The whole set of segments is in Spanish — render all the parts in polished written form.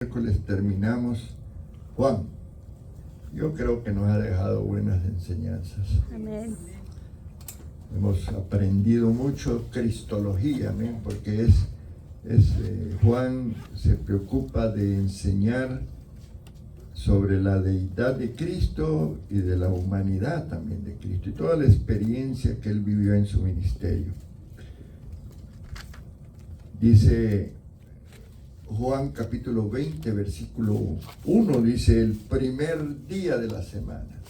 Miércoles terminamos. Juan, yo creo que nos ha dejado buenas enseñanzas. Amén. Hemos aprendido mucho cristología, amén, porque Juan se preocupa de enseñar sobre la deidad de Cristo y de la humanidad también de Cristo y toda la experiencia que él vivió en su ministerio. Dice Juan capítulo 20, versículo 1, dice: el primer día de la semana.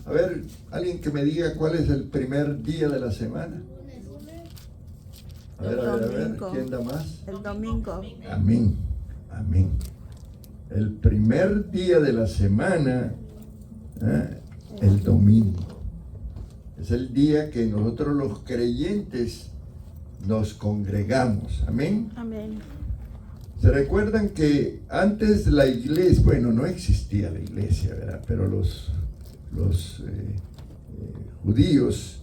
A ver, alguien que me diga cuál es el primer día de la semana. A ver, ¿quién da más? El domingo. Amén, amén. El primer día de la semana, el domingo. Es el día que nosotros los creyentes nos congregamos. Amén. Amén. ¿Se recuerdan que antes la iglesia, bueno, no existía la iglesia, ¿verdad? Pero los judíos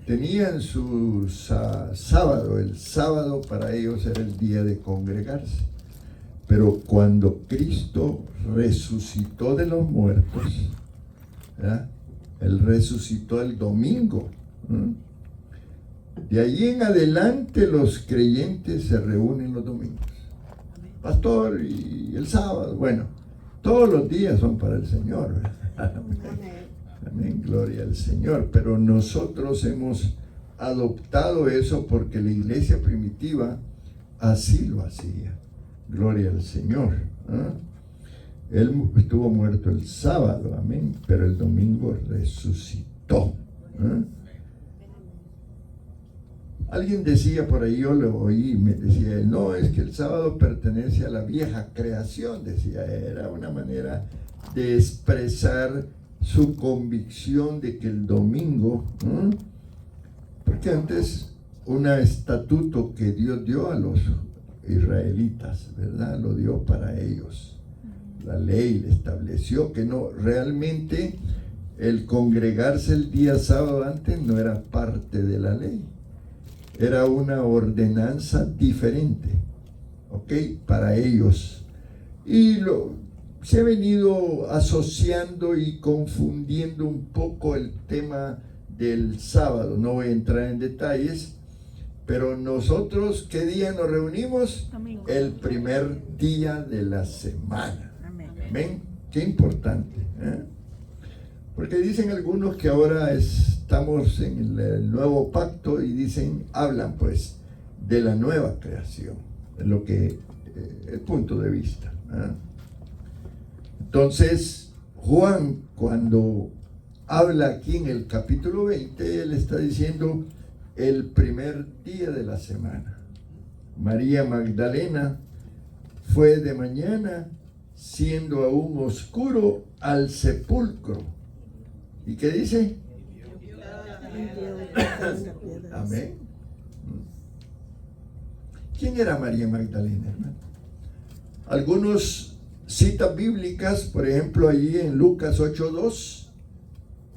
tenían su sábado, el sábado para ellos era el día de congregarse. Pero cuando Cristo resucitó de los muertos, ¿verdad? Él resucitó el domingo. De allí en adelante los creyentes se reúnen los domingos. Pastor, y el sábado, bueno, todos los días son para el Señor. Amén. Amén, gloria al Señor. Pero nosotros hemos adoptado eso porque la iglesia primitiva así lo hacía. Gloria al Señor. Él estuvo muerto el sábado, amén, pero el domingo resucitó. Alguien decía por ahí, yo lo oí, me decía él, no, es que el sábado pertenece a la vieja creación, decía, era una manera de expresar su convicción de que el domingo, porque antes un estatuto que Dios dio a los israelitas, ¿verdad? Lo dio para ellos. La ley le estableció que no, realmente el congregarse el día sábado antes no era parte de la ley. Era una ordenanza diferente, ¿ok? Para ellos. Y se ha venido asociando y confundiendo un poco el tema del sábado. No voy a entrar en detalles, pero nosotros, ¿qué día nos reunimos? Domingo. El primer día de la semana. Amén. Amén. Qué importante, ¿eh? Porque dicen algunos que ahora estamos en el nuevo pacto y hablan pues de la nueva creación, lo que el punto de vista. Entonces, Juan, cuando habla aquí en el capítulo 20, él está diciendo el primer día de la semana. María Magdalena fue de mañana, siendo aún oscuro, al sepulcro. ¿Y qué dice? Amén. ¿Quién era María Magdalena, hermano? Algunos citas bíblicas, por ejemplo, allí en Lucas 8:2.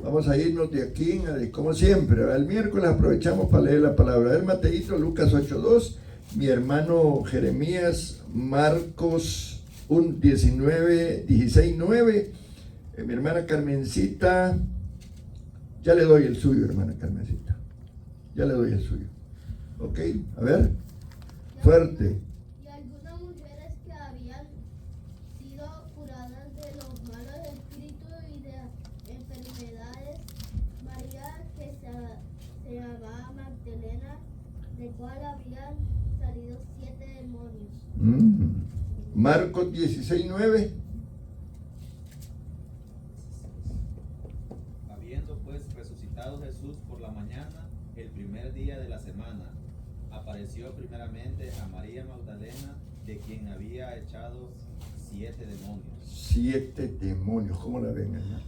Vamos a irnos de aquí, como siempre. El miércoles aprovechamos para leer la palabra. El Mateíto, Lucas 8:2. Mi hermano Jeremías, Marcos 16:9. Mi hermana Carmencita, ya le doy el suyo, hermana Carmencita. Ya le doy el suyo. Ok, a ver. Fuerte. Y algunas mujeres que habían sido curadas de los malos espíritus y de enfermedades, María, que se llamaba Magdalena, de cual habían salido 7 demonios. Marcos 16:9. Habiendo pues resucitado Jesús por la mañana, el primer día de la semana, apareció primeramente a María Magdalena, de quien había echado 7 demonios. 7 demonios, ¿cómo la ven, hermano?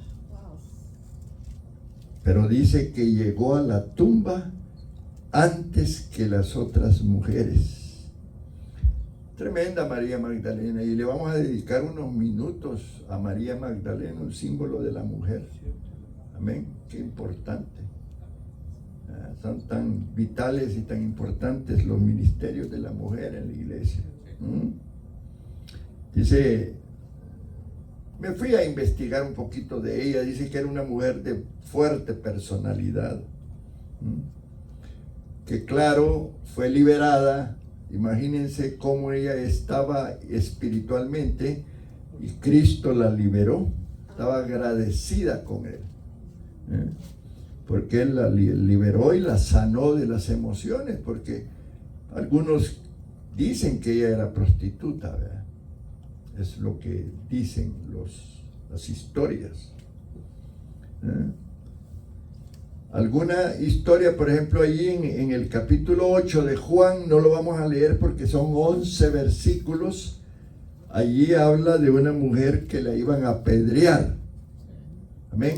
Pero dice que llegó a la tumba antes que las otras mujeres. Tremenda María Magdalena, y le vamos a dedicar unos minutos a María Magdalena, un símbolo de la mujer. Amén, qué importante. Son tan vitales y tan importantes los ministerios de la mujer en la iglesia. Dice, me fui a investigar un poquito de ella. Dice que era una mujer de fuerte personalidad, que claro, fue liberada. Imagínense cómo ella estaba espiritualmente y Cristo la liberó. Estaba agradecida con él, porque él la liberó y la sanó de las emociones, porque algunos dicen que ella era prostituta, ¿verdad? Es lo que dicen las historias. Alguna historia, por ejemplo, allí en el capítulo 8 de Juan, no lo vamos a leer porque son 11 versículos. Allí habla de una mujer que la iban a apedrear. Amén.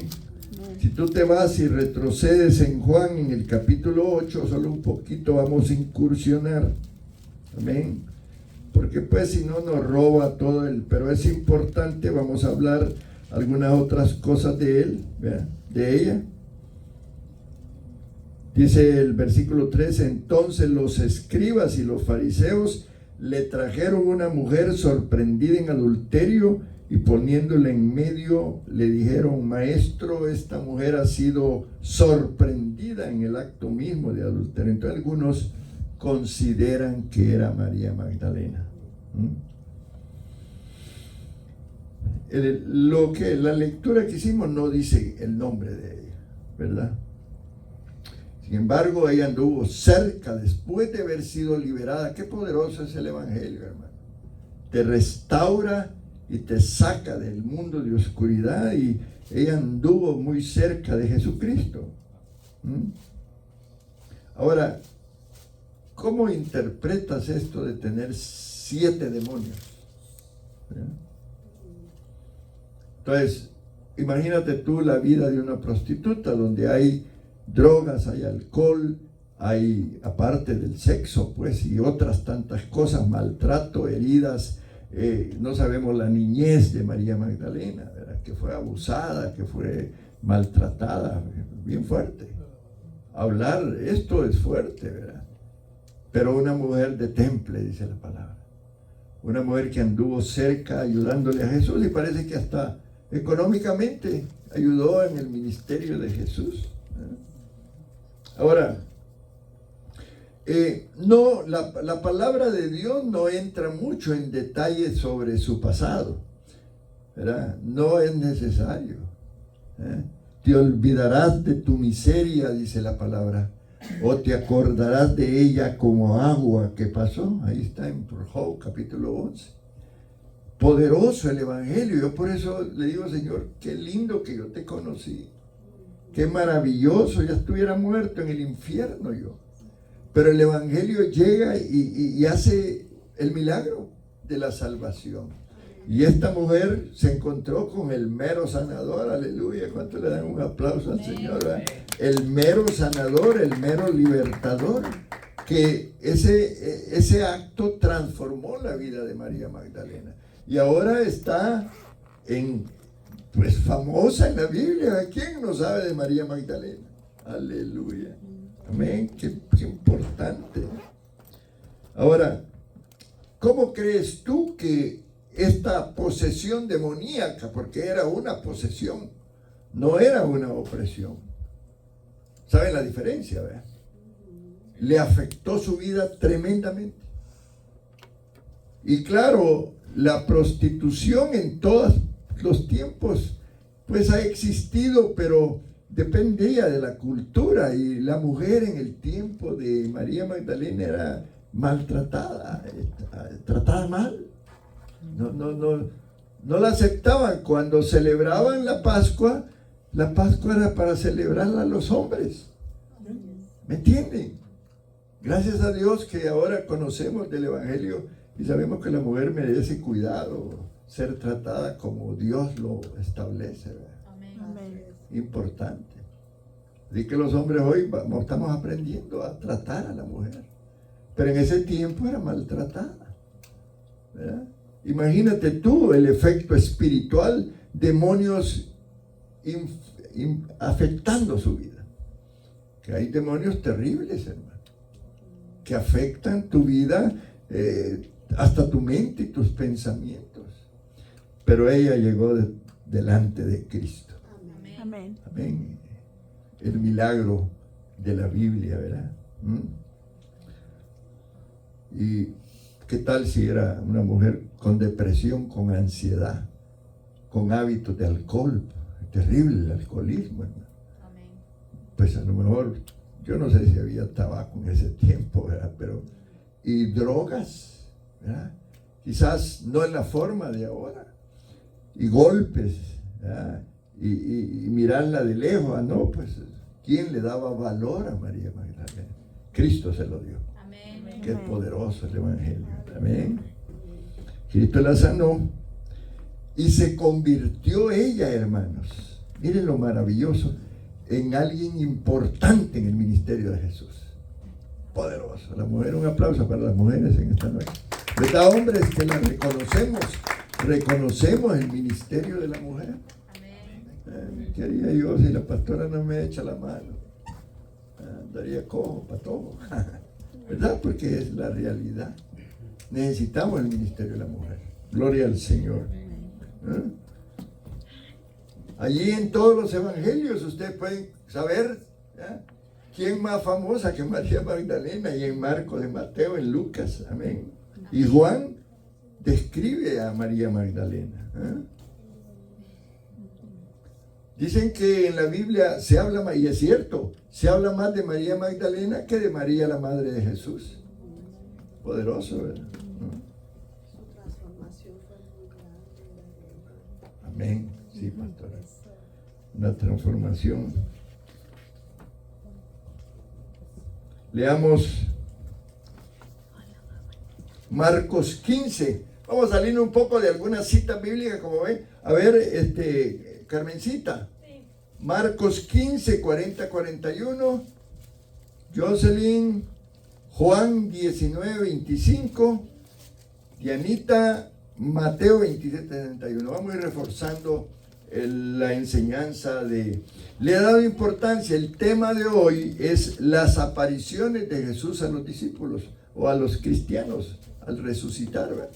Si tú te vas y retrocedes en Juan, en el capítulo 8, solo un poquito vamos a incursionar. Amén. Porque pues si no nos roba todo pero es importante, vamos a hablar algunas otras cosas de él, ¿verdad? De ella. Dice el versículo 13, entonces los escribas y los fariseos le trajeron una mujer sorprendida en adulterio y poniéndola en medio le dijeron, maestro, esta mujer ha sido sorprendida en el acto mismo de adulterio. Entonces algunos consideran que era María Magdalena. La lectura que hicimos no dice el nombre de ella, ¿verdad? Sin embargo, ella anduvo cerca después de haber sido liberada. Qué poderoso es el Evangelio, hermano. Te restaura y te saca del mundo de oscuridad, y ella anduvo muy cerca de Jesucristo. Ahora, ¿cómo interpretas esto de tener 7 demonios? Entonces, imagínate tú la vida de una prostituta donde hay drogas, hay alcohol, hay, aparte del sexo, pues, y otras tantas cosas, maltrato, heridas. No sabemos la niñez de María Magdalena, ¿verdad? Que fue abusada, que fue maltratada, bien fuerte. Hablar, esto es fuerte, ¿verdad? Pero una mujer de temple, dice la palabra. Una mujer que anduvo cerca ayudándole a Jesús, y parece que hasta económicamente ayudó en el ministerio de Jesús. Ahora, la palabra de Dios no entra mucho en detalle sobre su pasado, ¿verdad? No es necesario. Te olvidarás de tu miseria, dice la palabra, o te acordarás de ella como agua que pasó. Ahí está en Job capítulo 11. Poderoso el Evangelio. Yo por eso le digo, Señor, qué lindo que yo te conocí. Qué maravilloso, ya estuviera muerto en el infierno yo. Pero el Evangelio llega y hace el milagro de la salvación. Y esta mujer se encontró con el mero sanador, aleluya. ¿Cuánto le dan un aplauso al Señor? ¿Verdad? El mero sanador, el mero libertador. Que ese acto transformó la vida de María Magdalena. Y ahora está pues famosa en la Biblia. ¿Quién no sabe de María Magdalena? Aleluya. Amén. Qué importante. Ahora, ¿cómo crees tú que esta posesión demoníaca, porque era una posesión, no era una opresión? ¿Saben la diferencia, verdad? Le afectó su vida tremendamente. Y claro, la prostitución en todos los tiempos pues ha existido, pero dependía de la cultura, y la mujer en el tiempo de María Magdalena era maltratada, tratada mal. No la aceptaban. Cuando celebraban la Pascua era para celebrarla a los hombres. ¿Me entienden? Gracias a Dios que ahora conocemos del Evangelio y sabemos que la mujer merece cuidado, ser tratada como Dios lo establece. Amén. Importante. Así que los hombres hoy estamos aprendiendo a tratar a la mujer. Pero en ese tiempo era maltratada, ¿verdad? Imagínate tú el efecto espiritual, demonios afectando su vida. Que hay demonios terribles, hermano, que afectan tu vida, hasta tu mente y tus pensamientos. pero ella llegó delante de Cristo. Amén. Amén. El milagro de la Biblia, ¿verdad? ¿Y qué tal si era una mujer con depresión, con ansiedad, con hábitos de alcohol? Terrible el alcoholismo, hermano. Amén. Pues a lo mejor, yo no sé si había tabaco en ese tiempo, ¿verdad? Pero, y drogas, ¿verdad? Quizás no en la forma de ahora. Y golpes, ¿verdad? Y mirarla de lejos, ¿no? Pues, ¿quién le daba valor a María Magdalena? Cristo se lo dio. Amén. Qué poderoso el Evangelio. Amén. Cristo la sanó y se convirtió ella, hermanos. Miren lo maravilloso, en alguien importante en el ministerio de Jesús. Poderoso. La mujer, un aplauso para las mujeres en esta noche. ¿Verdad, hombres, que la reconocemos? Reconocemos el ministerio de la mujer. ¿Qué haría yo si la pastora no me echa la mano? Andaría cojo para todo. ¿Verdad? Porque es la realidad. Necesitamos el ministerio de la mujer. Gloria al Señor. Allí en todos los evangelios ustedes pueden saber quién más famosa que María Magdalena, y en Marcos, en Mateo, en Lucas. Amén. Y Juan describe a María Magdalena. Dicen que en la Biblia se habla, y es cierto, se habla más de María Magdalena que de María, la madre de Jesús. Poderoso, ¿verdad? Su transformación fue muy grande. Amén. Sí, pastora. Una transformación. Leamos Marcos 15. Vamos a salir un poco de algunas citas bíblicas, como ven. A ver, Carmencita. Sí. Marcos 15, 40, 41. Jocelyn. Juan 19, 25. Dianita, Mateo 27, 71. Vamos a ir reforzando la enseñanza de... Le he dado importancia. El tema de hoy es las apariciones de Jesús a los discípulos o a los cristianos al resucitar, ¿verdad?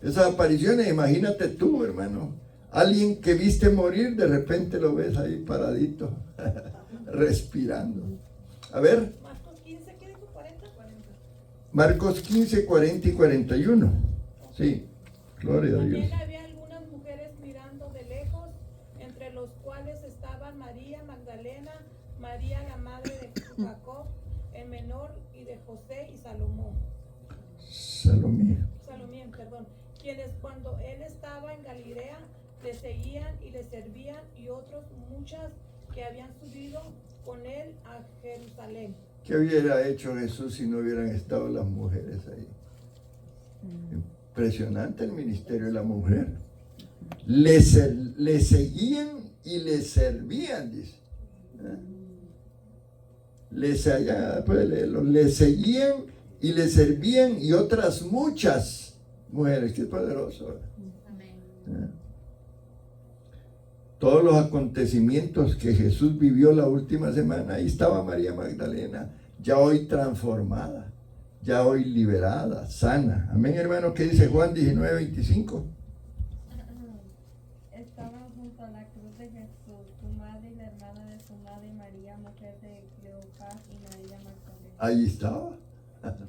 Esas apariciones, imagínate tú, hermano, alguien que viste morir, de repente lo ves ahí paradito, respirando. A ver. Marcos 15, ¿qué dijo? 40. Marcos 15, 40 y 41. Sí, gloria a Dios. También había algunas mujeres mirando de lejos, entre los cuales estaban María Magdalena, María la madre de Jacob, el menor, y de José y Salomón. Salomé. Perdón, quienes cuando él estaba en Galilea le seguían y le servían, y otros muchas que habían subido con él a Jerusalén. ¿Qué hubiera hecho Jesús si no hubieran estado las mujeres ahí? Impresionante el ministerio de la mujer. Le seguían y le servían, dice. Le seguían y le servían, y otras muchas mujeres. Qué poderoso. Amén. Todos los acontecimientos que Jesús vivió la última semana, ahí estaba María Magdalena, ya hoy transformada, ya hoy liberada, sana. Amén, hermano. ¿Qué dice Juan 19, 25? Estaban junto a la cruz de Jesús, su madre y la hermana de su madre, María, mujer de Cleofás, y María Magdalena. Ahí estaba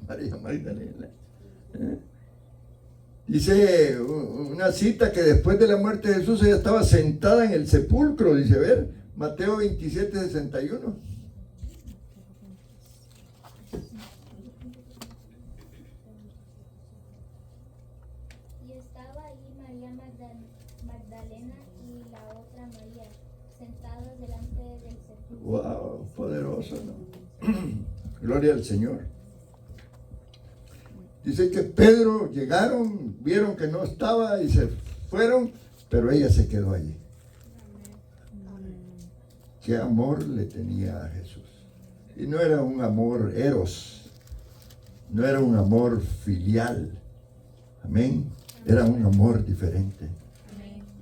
María Magdalena. Dice una cita que después de la muerte de Jesús ella estaba sentada en el sepulcro, dice, ver, Mateo 27, 61. Y estaba ahí María Magdalena y la otra María, sentadas delante del sepulcro. Wow, poderoso, ¿no? Gloria al Señor. Dice que Pedro llegaron, vieron que no estaba y se fueron, pero ella se quedó allí. Qué amor le tenía a Jesús. Y no era un amor eros, no era un amor filial. Amén. Era un amor diferente.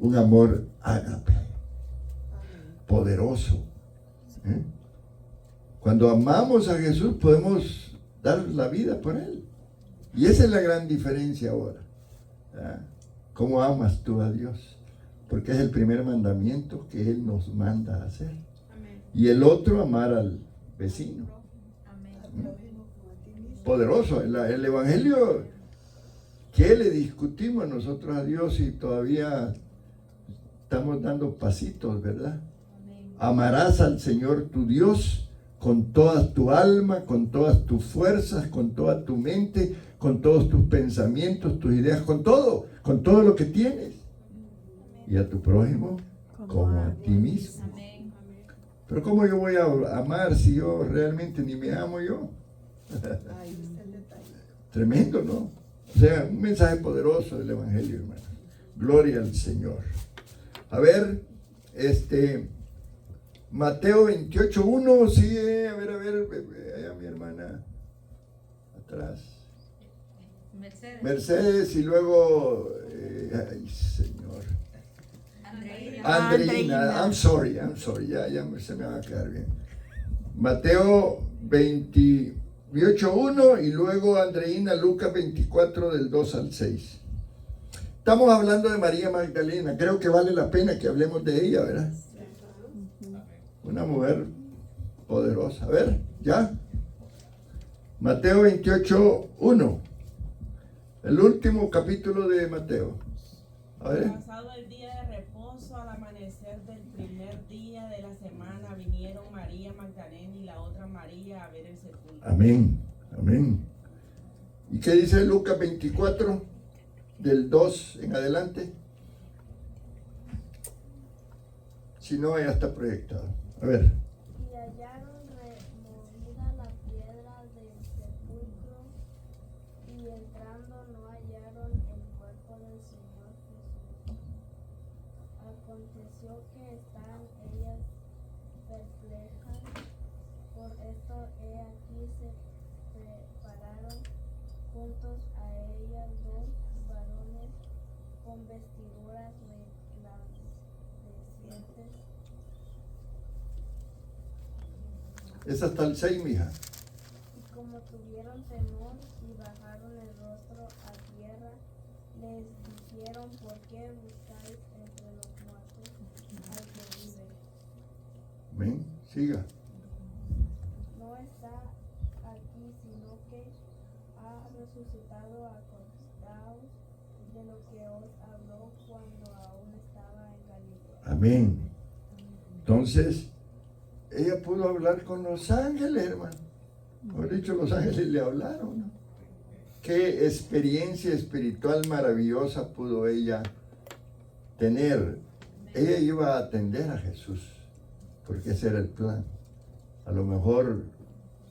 Un amor ágape, poderoso. Cuando amamos a Jesús podemos dar la vida por Él. Y esa es la gran diferencia ahora. ¿Cómo amas tú a Dios? Porque es el primer mandamiento que Él nos manda a hacer. Amén. Y el otro, amar al vecino. Amén. Al prójimo como a ti mismo. Poderoso. El Evangelio, ¿qué le discutimos nosotros a Dios y todavía estamos dando pasitos, verdad? Amén. Amarás al Señor tu Dios con toda tu alma, con todas tus fuerzas, con toda tu mente, con todos tus pensamientos, tus ideas, con todo lo que tienes. Y a tu prójimo como a ti mismo. Amén. Pero ¿cómo yo voy a amar si yo realmente ni me amo yo? Ahí está el detalle. Tremendo, ¿no? O sea, un mensaje poderoso del Evangelio, hermano. Gloria al Señor. A ver, Mateo 28:1, sigue, a ver, allá mi hermana, atrás. Mercedes y luego, ay Señor. Andreina, I'm sorry, ya se me va a quedar bien. Mateo 28:1 y luego Andreina, Lucas 24 del 2 al 6. Estamos hablando de María Magdalena, creo que vale la pena que hablemos de ella, ¿verdad? Una mujer poderosa. A ver, ¿ya? Mateo 28:1. El último capítulo de Mateo. A ver. Pasado el día de reposo, al amanecer del primer día de la semana, vinieron María Magdalena y la otra María a ver el sepulcro. Amén, amén. ¿Y qué dice Lucas 24, del 2 en adelante? Si no, ya está proyectado. A ver. Y hallaron removida la piedra del sepulcro, y entrando no hallaron el cuerpo del Señor Jesús. Aconteció que están ellas perplejas, por esto he aquí se prepararon juntos a ellas dos varones con vestiduras resplandecientes. Es hasta el 6, mija. Y como tuvieron temor y bajaron el rostro a tierra, les dijeron: ¿por qué buscáis entre los muertos al que vive? Amén. Siga. No está aquí, sino que ha resucitado. Acordaos de lo que os habló cuando aún estaba en Galilea. Amén. Entonces, ella pudo hablar con los ángeles, hermano. Por dicho, los ángeles le hablaron, ¿no? Qué experiencia espiritual maravillosa pudo ella tener. Ella iba a atender a Jesús, porque ese era el plan. A lo mejor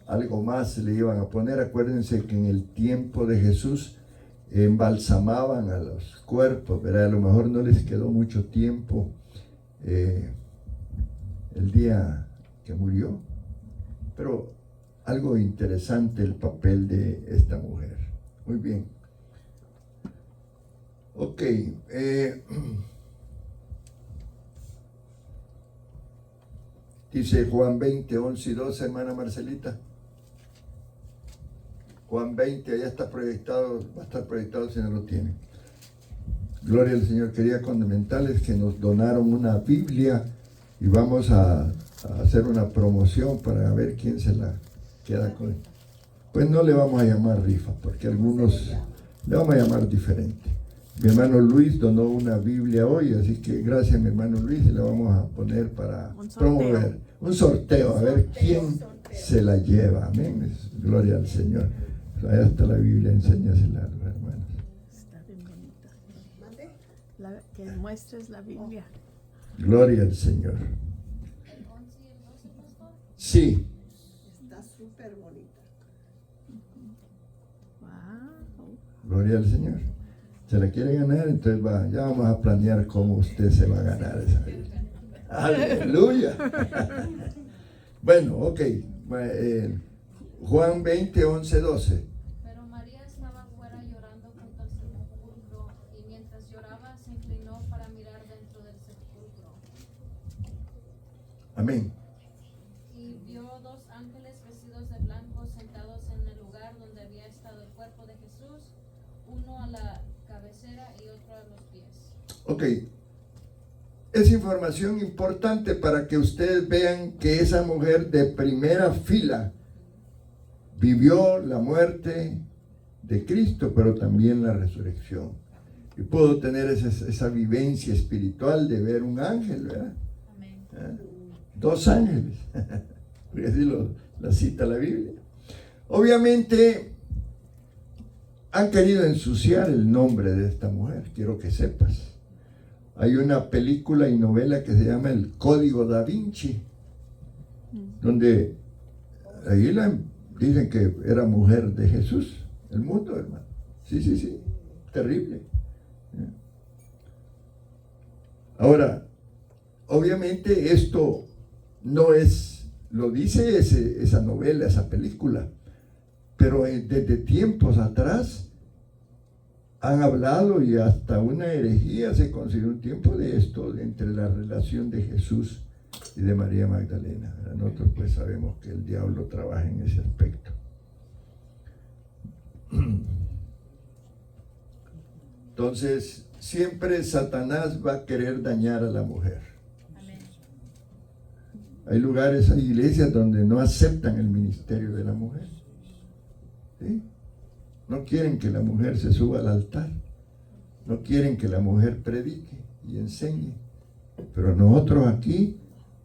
algo más le iban a poner. Acuérdense que en el tiempo de Jesús embalsamaban a los cuerpos, ¿verdad? A lo mejor no les quedó mucho tiempo el día que murió, pero algo interesante el papel de esta mujer. Muy bien. Ok. Dice Juan 20, 11 y 12, hermana Marcelita. Juan 20, allá está proyectado, va a estar proyectado si no lo tiene. Gloria al Señor. Quería comentarles que nos donaron una Biblia y vamos a hacer una promoción para ver quién se la queda con. Pues no le vamos a llamar rifa, porque algunos le vamos a llamar diferente. Mi hermano Luis donó una Biblia hoy, así que gracias a mi hermano Luis, y la vamos a poner para promover un sorteo, a ver quién se la lleva. Amén. Gloria al Señor. Allá está la Biblia, enséñasela a los hermanos. Está bien bonita. ¿Mande? Que muestres la Biblia. Gloria al Señor. ¿El 11 y el 12, pastor? Sí. Está súper bonita. Wow. Gloria al Señor. Se la quiere ganar, entonces ya vamos a planear cómo usted se va a ganar esa Biblia. Aleluya. Bueno, ok. Juan 20, 11, 12. Pero María estaba afuera llorando junto al sepulcro, y mientras lloraba se inclinó para mirar dentro del sepulcro. Amén. Y vio dos ángeles vestidos de blanco sentados en el lugar donde había estado el cuerpo de Jesús, uno a la cabecera y otro a los pies. Ok. Es información importante para que ustedes vean que esa mujer de primera fila vivió la muerte de Cristo, pero también la resurrección. Y pudo tener esa vivencia espiritual de ver un ángel, ¿verdad? Amén. 2 ángeles, porque así la cita la Biblia. Obviamente han querido ensuciar el nombre de esta mujer, quiero que sepas. Hay una película y novela que se llama El Código Da Vinci, donde ahí dicen que era mujer de Jesús, el mundo, hermano. Sí, terrible. Ahora, obviamente esto no es, lo dice esa novela, esa película, pero desde tiempos atrás han hablado y hasta una herejía se consideró un tiempo de esto, entre la relación de Jesús y de María Magdalena. Nosotros pues sabemos que el diablo trabaja en ese aspecto. Entonces, siempre Satanás va a querer dañar a la mujer. Amén. Hay lugares, hay iglesias donde no aceptan el ministerio de la mujer. ¿Sí? No quieren que la mujer se suba al altar. No quieren que la mujer predique y enseñe. Pero nosotros aquí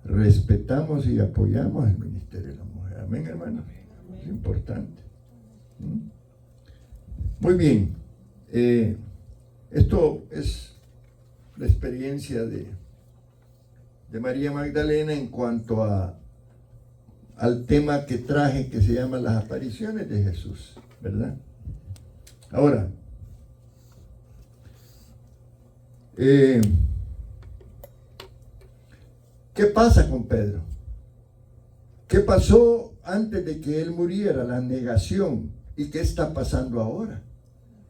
respetamos y apoyamos el ministerio de la mujer. Amén, hermano. Es importante. Muy bien. Esto es la experiencia de María Magdalena en cuanto al tema que traje, que se llama las apariciones de Jesús, ¿verdad? Ahora, ¿qué pasa con Pedro? ¿Qué pasó antes de que él muriera? La negación. ¿Y qué está pasando ahora?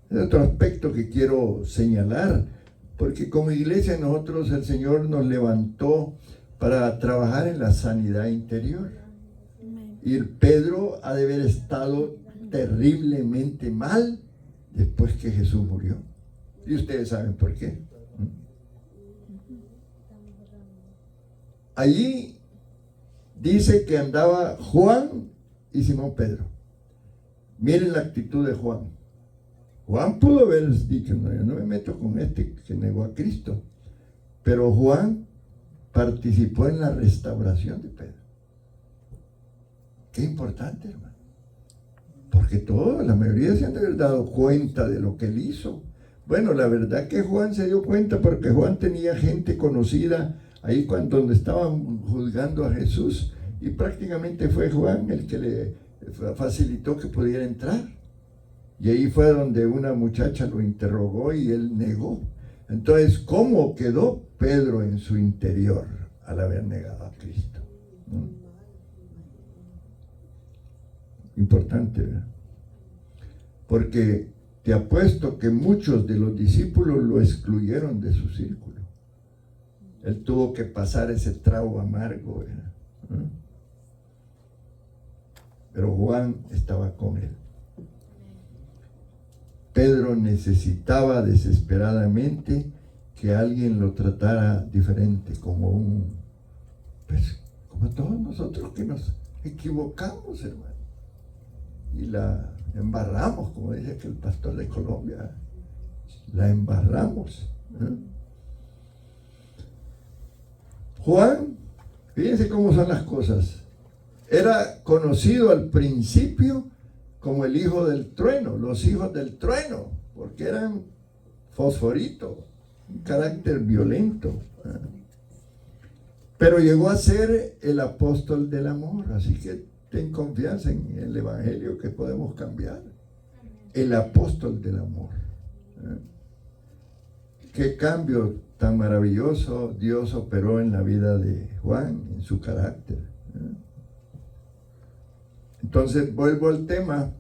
Es otro aspecto que quiero señalar, porque como iglesia nosotros, el Señor nos levantó para trabajar en la sanidad interior. Y Pedro ha de haber estado terriblemente mal después que Jesús murió. Y ustedes saben por qué. Allí dice que andaba Juan y Simón Pedro. Miren la actitud de Juan. Juan pudo haber dicho, no, yo no me meto con este que negó a Cristo. Pero Juan participó en la restauración de Pedro. Qué importante, hermano. Porque todos, la mayoría se han de haber dado cuenta de lo que él hizo. Bueno, la verdad que Juan se dio cuenta porque Juan tenía gente conocida ahí donde estaban juzgando a Jesús. Y prácticamente fue Juan el que le facilitó que pudiera entrar. Y ahí fue donde una muchacha lo interrogó y él negó. Entonces, ¿cómo quedó Pedro en su interior al haber negado a Cristo? Importante, ¿verdad? Porque te apuesto que muchos de los discípulos lo excluyeron de su círculo. Él tuvo que pasar ese trago amargo, ¿verdad? Pero Juan estaba con él. Pedro necesitaba desesperadamente que alguien lo tratara diferente, como todos nosotros que nos equivocamos, hermano, y la embarramos, como dice aquel pastor de Colombia, la embarramos. Juan, fíjense cómo son las cosas, era conocido al principio como el hijo del trueno, los hijos del trueno, porque eran fosforitos, un carácter violento. Pero llegó a ser el apóstol del amor, así que ten confianza en el evangelio que podemos cambiar. El apóstol del amor. Qué cambio tan maravilloso Dios operó en la vida de Juan, en su carácter. Entonces vuelvo al tema.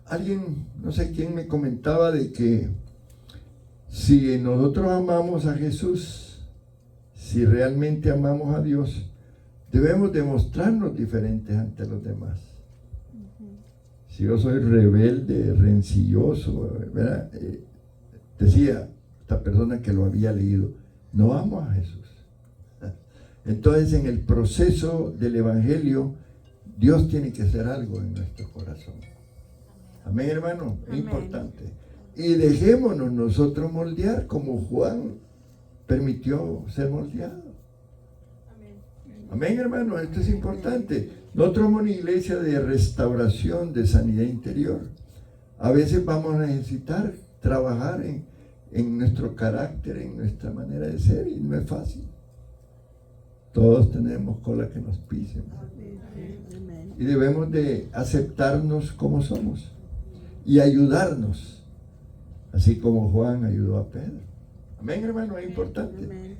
Alguien, no sé quién me comentaba de que si nosotros amamos a Jesús, si realmente amamos a Dios, debemos demostrarnos diferentes ante los demás. Si yo soy rebelde, rencilloso, ¿verdad? Decía, esta persona que lo había leído, no amo a Jesús. Entonces, en el proceso del Evangelio, Dios tiene que hacer algo en nuestro corazón. Amén, hermano, es Amén. importante. Y dejémonos nosotros moldear como Juan permitió ser moldeado. Amén, hermano, esto es importante. Nosotros somos una iglesia de restauración, de sanidad interior. A veces vamos a necesitar trabajar en nuestro carácter, en nuestra manera de ser, y no es fácil. Todos tenemos cola que nos pisen. Amén. Y debemos de aceptarnos como somos y ayudarnos, así como Juan ayudó a Pedro. Amén, hermano, es importante. Amén.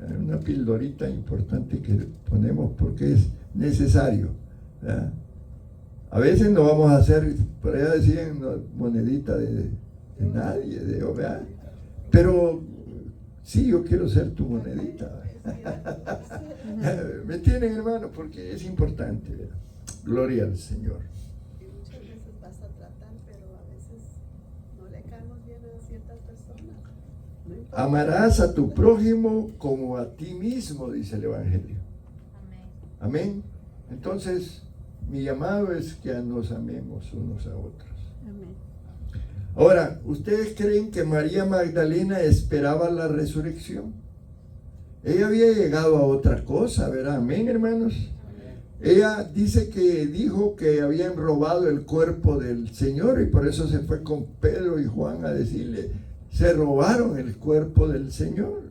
Es una pildorita importante que ponemos porque es necesario, ¿verdad? A veces no vamos a hacer, por allá decían, no, monedita de nadie, ¿verdad? Pero sí, yo quiero ser tu monedita. ¿Me entienden, hermano? Porque es importante, ¿verdad? Gloria al Señor. Y muchas veces vas a tratar, pero a veces no le caemos bien a ciertas personas. No importa. Amarás a tu prójimo como a ti mismo, dice el Evangelio. Amén. Entonces, mi llamado es que nos amemos unos a otros. Amén. Ahora, ¿ustedes creen que María Magdalena esperaba la resurrección? Ella había llegado a otra cosa, ¿verdad? Amén, hermanos. Ella dice que dijo que habían robado el cuerpo del Señor y por eso se fue con Pedro y Juan a decirle, se robaron el cuerpo del Señor.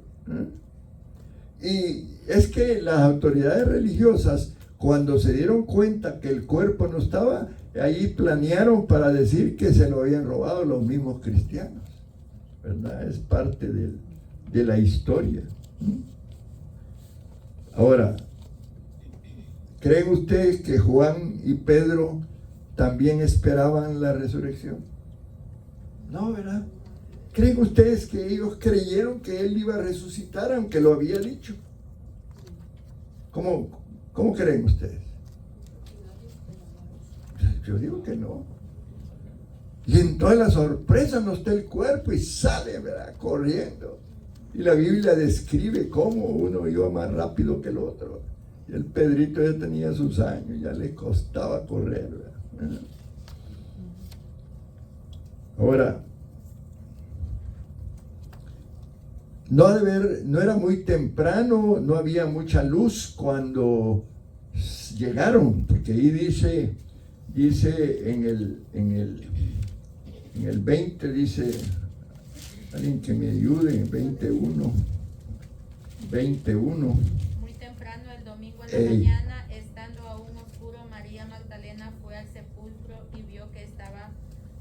Y es que las autoridades religiosas, cuando se dieron cuenta que el cuerpo no estaba, ahí planearon para decir que se lo habían robado los mismos cristianos, ¿verdad? Es parte de la historia. Ahora, ¿creen ustedes que Juan y Pedro también esperaban la resurrección? No, ¿verdad? ¿Creen ustedes que ellos creyeron que él iba a resucitar aunque lo había dicho? ¿Cómo creen ustedes? Yo digo que no. Y en toda la sorpresa no está el cuerpo y sale, ¿verdad? Corriendo. Y la Biblia describe cómo uno iba más rápido que el otro. Y el Pedrito ya tenía sus años, ya le costaba correr, ¿verdad? Ahora, no era muy temprano, no había mucha luz cuando llegaron, porque ahí dice en el 20, dice, alguien que me ayude, en 21. Muy temprano el domingo en la mañana, estando aún oscuro, María Magdalena fue al sepulcro y vio que estaba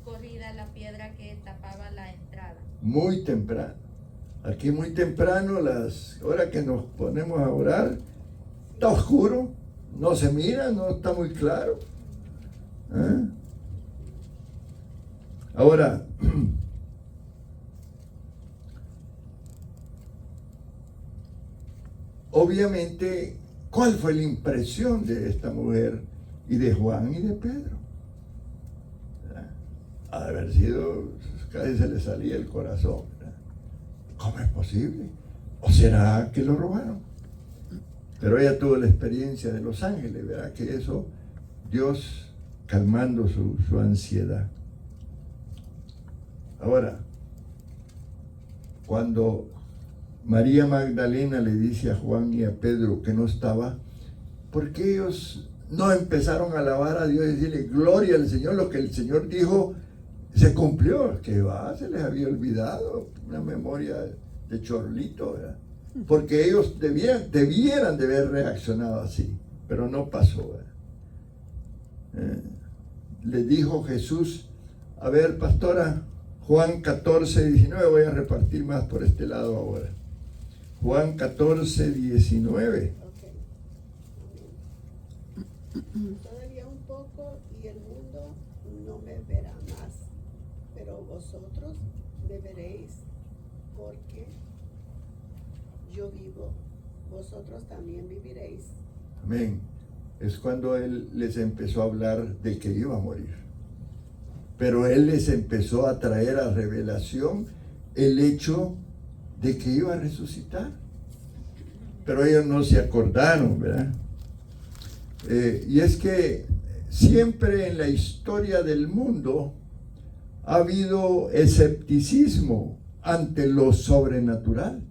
corrida la piedra que tapaba la entrada. Muy temprano. Aquí muy temprano, las horas que nos ponemos a orar, está oscuro, no se mira, no está muy claro. Ahora, obviamente, ¿cuál fue la impresión de esta mujer y de Juan y de Pedro? Ha de haber sido, casi se le salía el corazón. ¿Cómo es posible? ¿O será que lo robaron? Pero ella tuvo la experiencia de los ángeles, ¿verdad? Que eso, Dios calmando su ansiedad. Ahora, cuando María Magdalena le dice a Juan y a Pedro que no estaba, ¿por qué ellos no empezaron a alabar a Dios y decirle gloria al Señor? Lo que el Señor dijo se cumplió, que se les había olvidado, una memoria de chorlito, ¿verdad? Porque ellos debieran de haber reaccionado así, pero no pasó, ¿verdad? Le dijo Jesús, a ver, pastora, Juan 14, 19, voy a repartir más por este lado ahora. Juan 14, 19. Todavía un poco y el mundo no me verá más, pero vosotros me veréis porque yo vivo, vosotros también viviréis. Amén. Es cuando Él les empezó a hablar de que iba a morir. Pero Él les empezó a traer a revelación el hecho de que iba a resucitar. Pero ellos no se acordaron, ¿verdad? Y es que siempre en la historia del mundo ha habido escepticismo ante lo sobrenatural.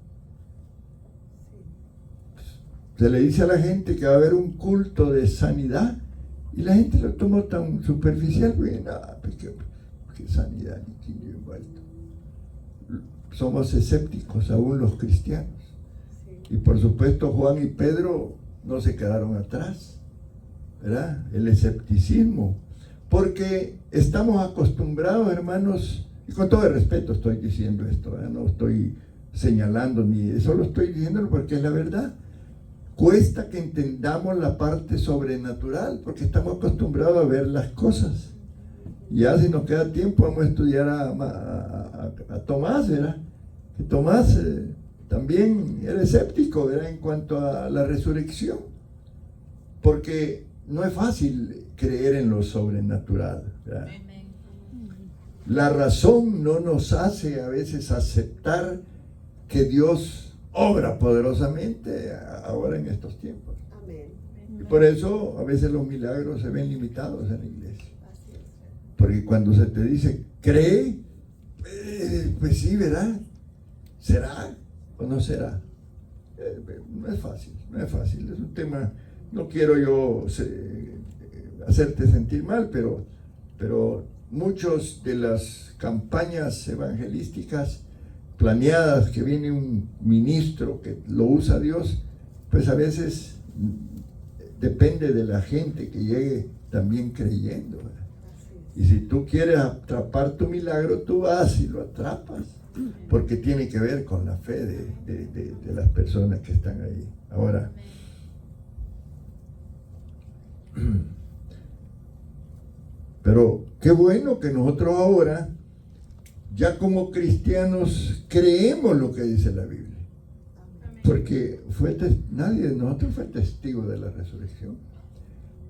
Se le dice a la gente que va a haber un culto de sanidad y la gente lo toma tan superficial, güey, nada, qué sanidad, ni quién envuelto. Somos escépticos, aún los cristianos. Y por supuesto Juan y Pedro no se quedaron atrás, ¿verdad? El escepticismo, porque estamos acostumbrados, hermanos, y con todo el respeto estoy diciendo esto, ¿verdad? No estoy señalando ni solo estoy diciéndolo porque es la verdad. Cuesta que entendamos la parte sobrenatural porque estamos acostumbrados a ver las cosas. Ya si nos queda tiempo vamos a estudiar a Tomás, ¿verdad? Que Tomás también era escéptico, ¿verdad? En cuanto a la resurrección, porque no es fácil creer en lo sobrenatural, ¿verdad? La razón no nos hace a veces aceptar que Dios obra poderosamente ahora en estos tiempos. Amén. Y por eso a veces los milagros se ven limitados en la iglesia. Porque cuando se te dice, cree, pues sí, ¿verdad? ¿Será o no será? No es fácil, no es fácil. Es un tema, no quiero yo hacerte sentir mal, pero muchas de las campañas evangelísticas planeadas, que viene un ministro que lo usa Dios, pues a veces depende de la gente que llegue también creyendo, ¿verdad? Y si tú quieres atrapar tu milagro, tú vas y lo atrapas, porque tiene que ver con la fe de las personas que están ahí. Ahora, pero qué bueno que nosotros ahora, ya como cristianos, creemos lo que dice la Biblia. Porque nadie de nosotros fue testigo de la resurrección.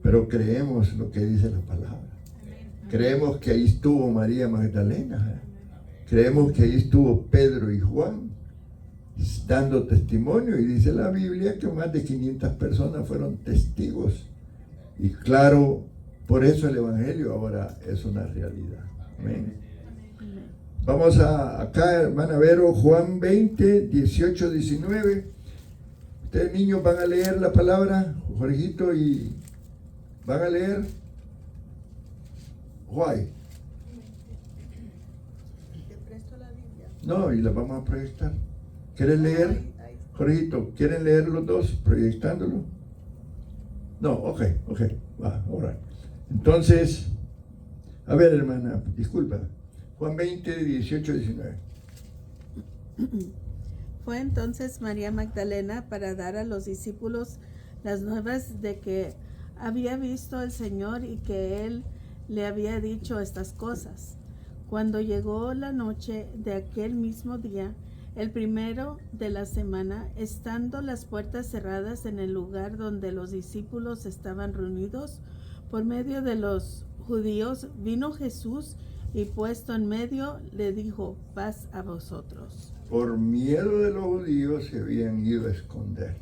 Pero creemos lo que dice la palabra. Creemos que ahí estuvo María Magdalena. Creemos que ahí estuvo Pedro y Juan dando testimonio. Y dice la Biblia que más de 500 personas fueron testigos. Y claro, por eso el Evangelio ahora es una realidad. Amén. Vamos acá, hermana Vero, Juan 20, 18, 19. Ustedes niños van a leer la palabra, Jorgito, y van a leer. Why? Te presto la Biblia. No, y la vamos a proyectar. ¿Quieren leer? Jorgito, ¿quieren leer los dos proyectándolo? No, ok, va, ahora. Entonces, a ver, hermana, disculpa. Juan 20, 18, 19. Fue entonces María Magdalena para dar a los discípulos las nuevas de que había visto al Señor y que Él le había dicho estas cosas. Cuando llegó la noche de aquel mismo día, el primero de la semana, estando las puertas cerradas en el lugar donde los discípulos estaban reunidos, por medio de los judíos, vino Jesús y puesto en medio le dijo, paz a vosotros. Por miedo de los judíos se habían ido a esconder.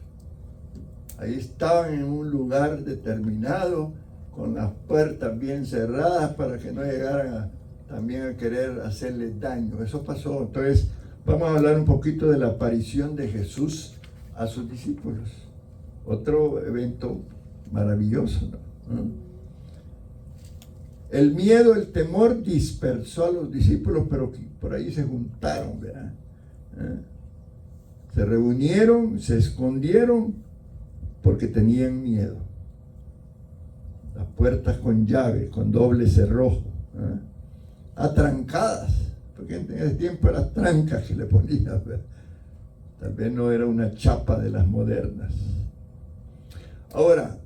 Ahí estaban en un lugar determinado, con las puertas bien cerradas para que no llegaran también a querer hacerles daño. Eso pasó. Entonces vamos a hablar un poquito de la aparición de Jesús a sus discípulos. Otro evento maravilloso, ¿no? El miedo, el temor dispersó a los discípulos, pero por ahí se juntaron, ¿verdad? Se reunieron, se escondieron porque tenían miedo. Las puertas con llave, con doble cerrojo, atrancadas, porque en ese tiempo eran trancas que le ponían, ¿verdad? Tal vez no era una chapa de las modernas. Ahora,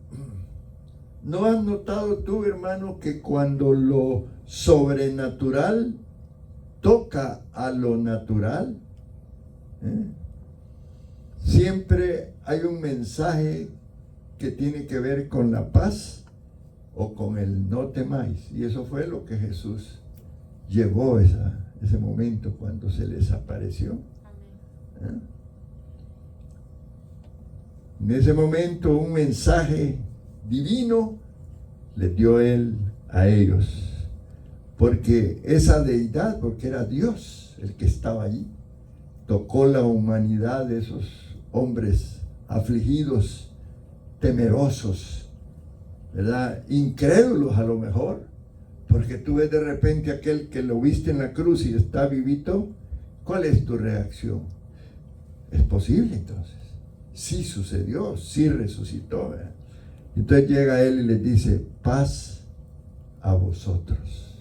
¿no has notado tú, hermano, que cuando lo sobrenatural toca a lo natural, siempre hay un mensaje que tiene que ver con la paz o con el no temáis? Y eso fue lo que Jesús llevó, ese momento cuando se les apareció. Amén. En ese momento un mensaje divino les dio Él a ellos, porque esa deidad, porque era Dios el que estaba allí, tocó la humanidad de esos hombres afligidos, temerosos, ¿verdad? Incrédulos a lo mejor, porque tú ves de repente aquel que lo viste en la cruz y está vivito. ¿Cuál es tu reacción? Es posible entonces. Sí sucedió, sí resucitó, ¿verdad? Entonces llega Él y les dice: paz a vosotros.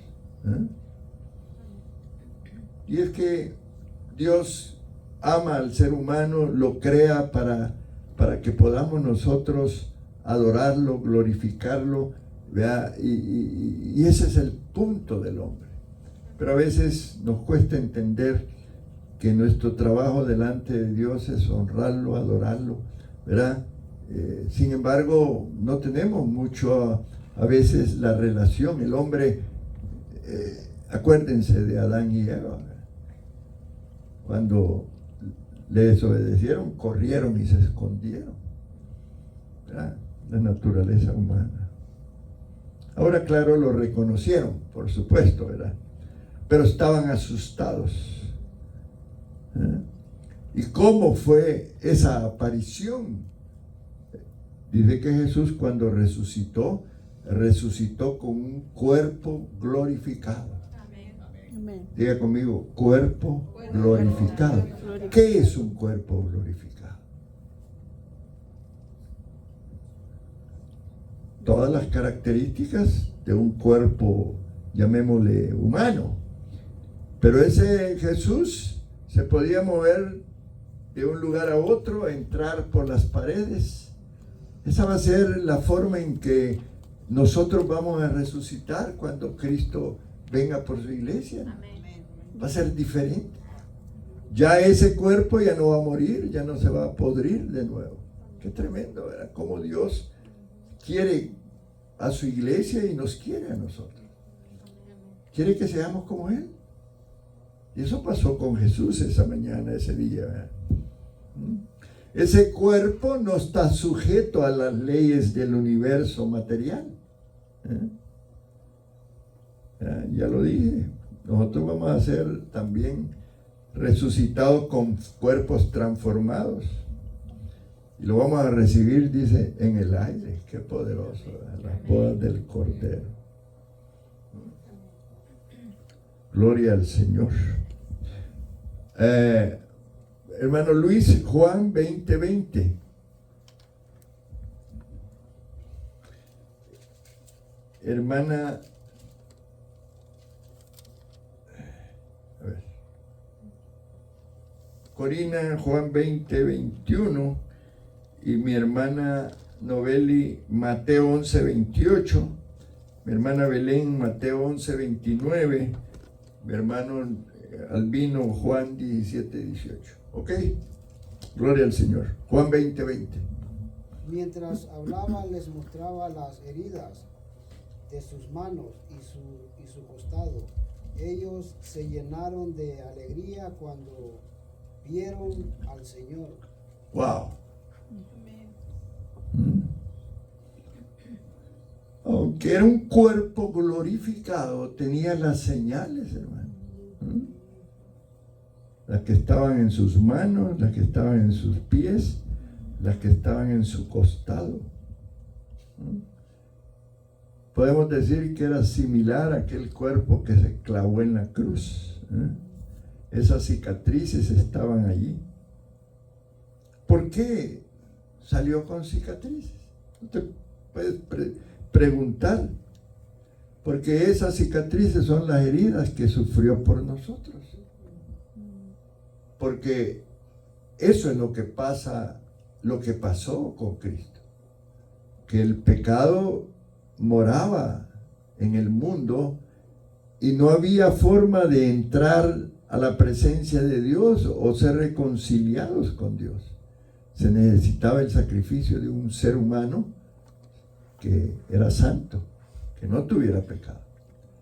Y es que Dios ama al ser humano, lo crea para que podamos nosotros adorarlo, glorificarlo, ¿verdad? Y ese es el punto del hombre. Pero a veces nos cuesta entender que nuestro trabajo delante de Dios es honrarlo, adorarlo, ¿verdad? Sin embargo, no tenemos mucho a veces la relación. El hombre, acuérdense de Adán y Eva, ¿verdad? Cuando le desobedecieron, corrieron y se escondieron, ¿verdad? La naturaleza humana. Ahora, claro, lo reconocieron, por supuesto, ¿verdad? Pero estaban asustados. ¿Y cómo fue esa aparición? Dice que Jesús, cuando resucitó con un cuerpo glorificado. Amén. Diga conmigo: cuerpo glorificado. ¿Qué es un cuerpo glorificado? Todas las características de un cuerpo, llamémosle humano. Pero ese Jesús se podía mover de un lugar a otro, entrar por las paredes. Esa va a ser la forma en que nosotros vamos a resucitar cuando Cristo venga por su iglesia. Amén. Va a ser diferente. Ya ese cuerpo ya no va a morir, ya no se va a podrir de nuevo. Qué tremendo, ¿verdad? Cómo Dios quiere a su iglesia y nos quiere a nosotros. Quiere que seamos como Él. Y eso pasó con Jesús esa mañana, ese día, ¿verdad? Ese cuerpo no está sujeto a las leyes del universo material. Ya lo dije, nosotros vamos a ser también resucitados con cuerpos transformados. Y lo vamos a recibir, dice, en el aire. Qué poderoso, ¿verdad? Las bodas del Cordero. Gloria al Señor. Hermano Luis, Juan 20:20. Hermana, a ver, Corina, Juan 20:21, y mi hermana Noveli, Mateo 11:28, mi hermana Belén, Mateo 11:29, mi hermano Albino, Juan 17:18. ¿Ok? Gloria al Señor. Juan 20:20. Mientras hablaba, les mostraba las heridas de sus manos y su costado. Ellos se llenaron de alegría cuando vieron al Señor. Wow. Aunque era un cuerpo glorificado, tenía las señales, hermano. Las que estaban en sus manos, las que estaban en sus pies, las que estaban en su costado. Podemos decir que era similar a aquel cuerpo que se clavó en la cruz. Esas cicatrices estaban allí. ¿Por qué salió con cicatrices? No te puedes preguntar. Porque esas cicatrices son las heridas que sufrió por nosotros. Porque eso es lo que pasa, lo que pasó con Cristo. Que el pecado moraba en el mundo y no había forma de entrar a la presencia de Dios o ser reconciliados con Dios. Se necesitaba el sacrificio de un ser humano que era santo, que no tuviera pecado.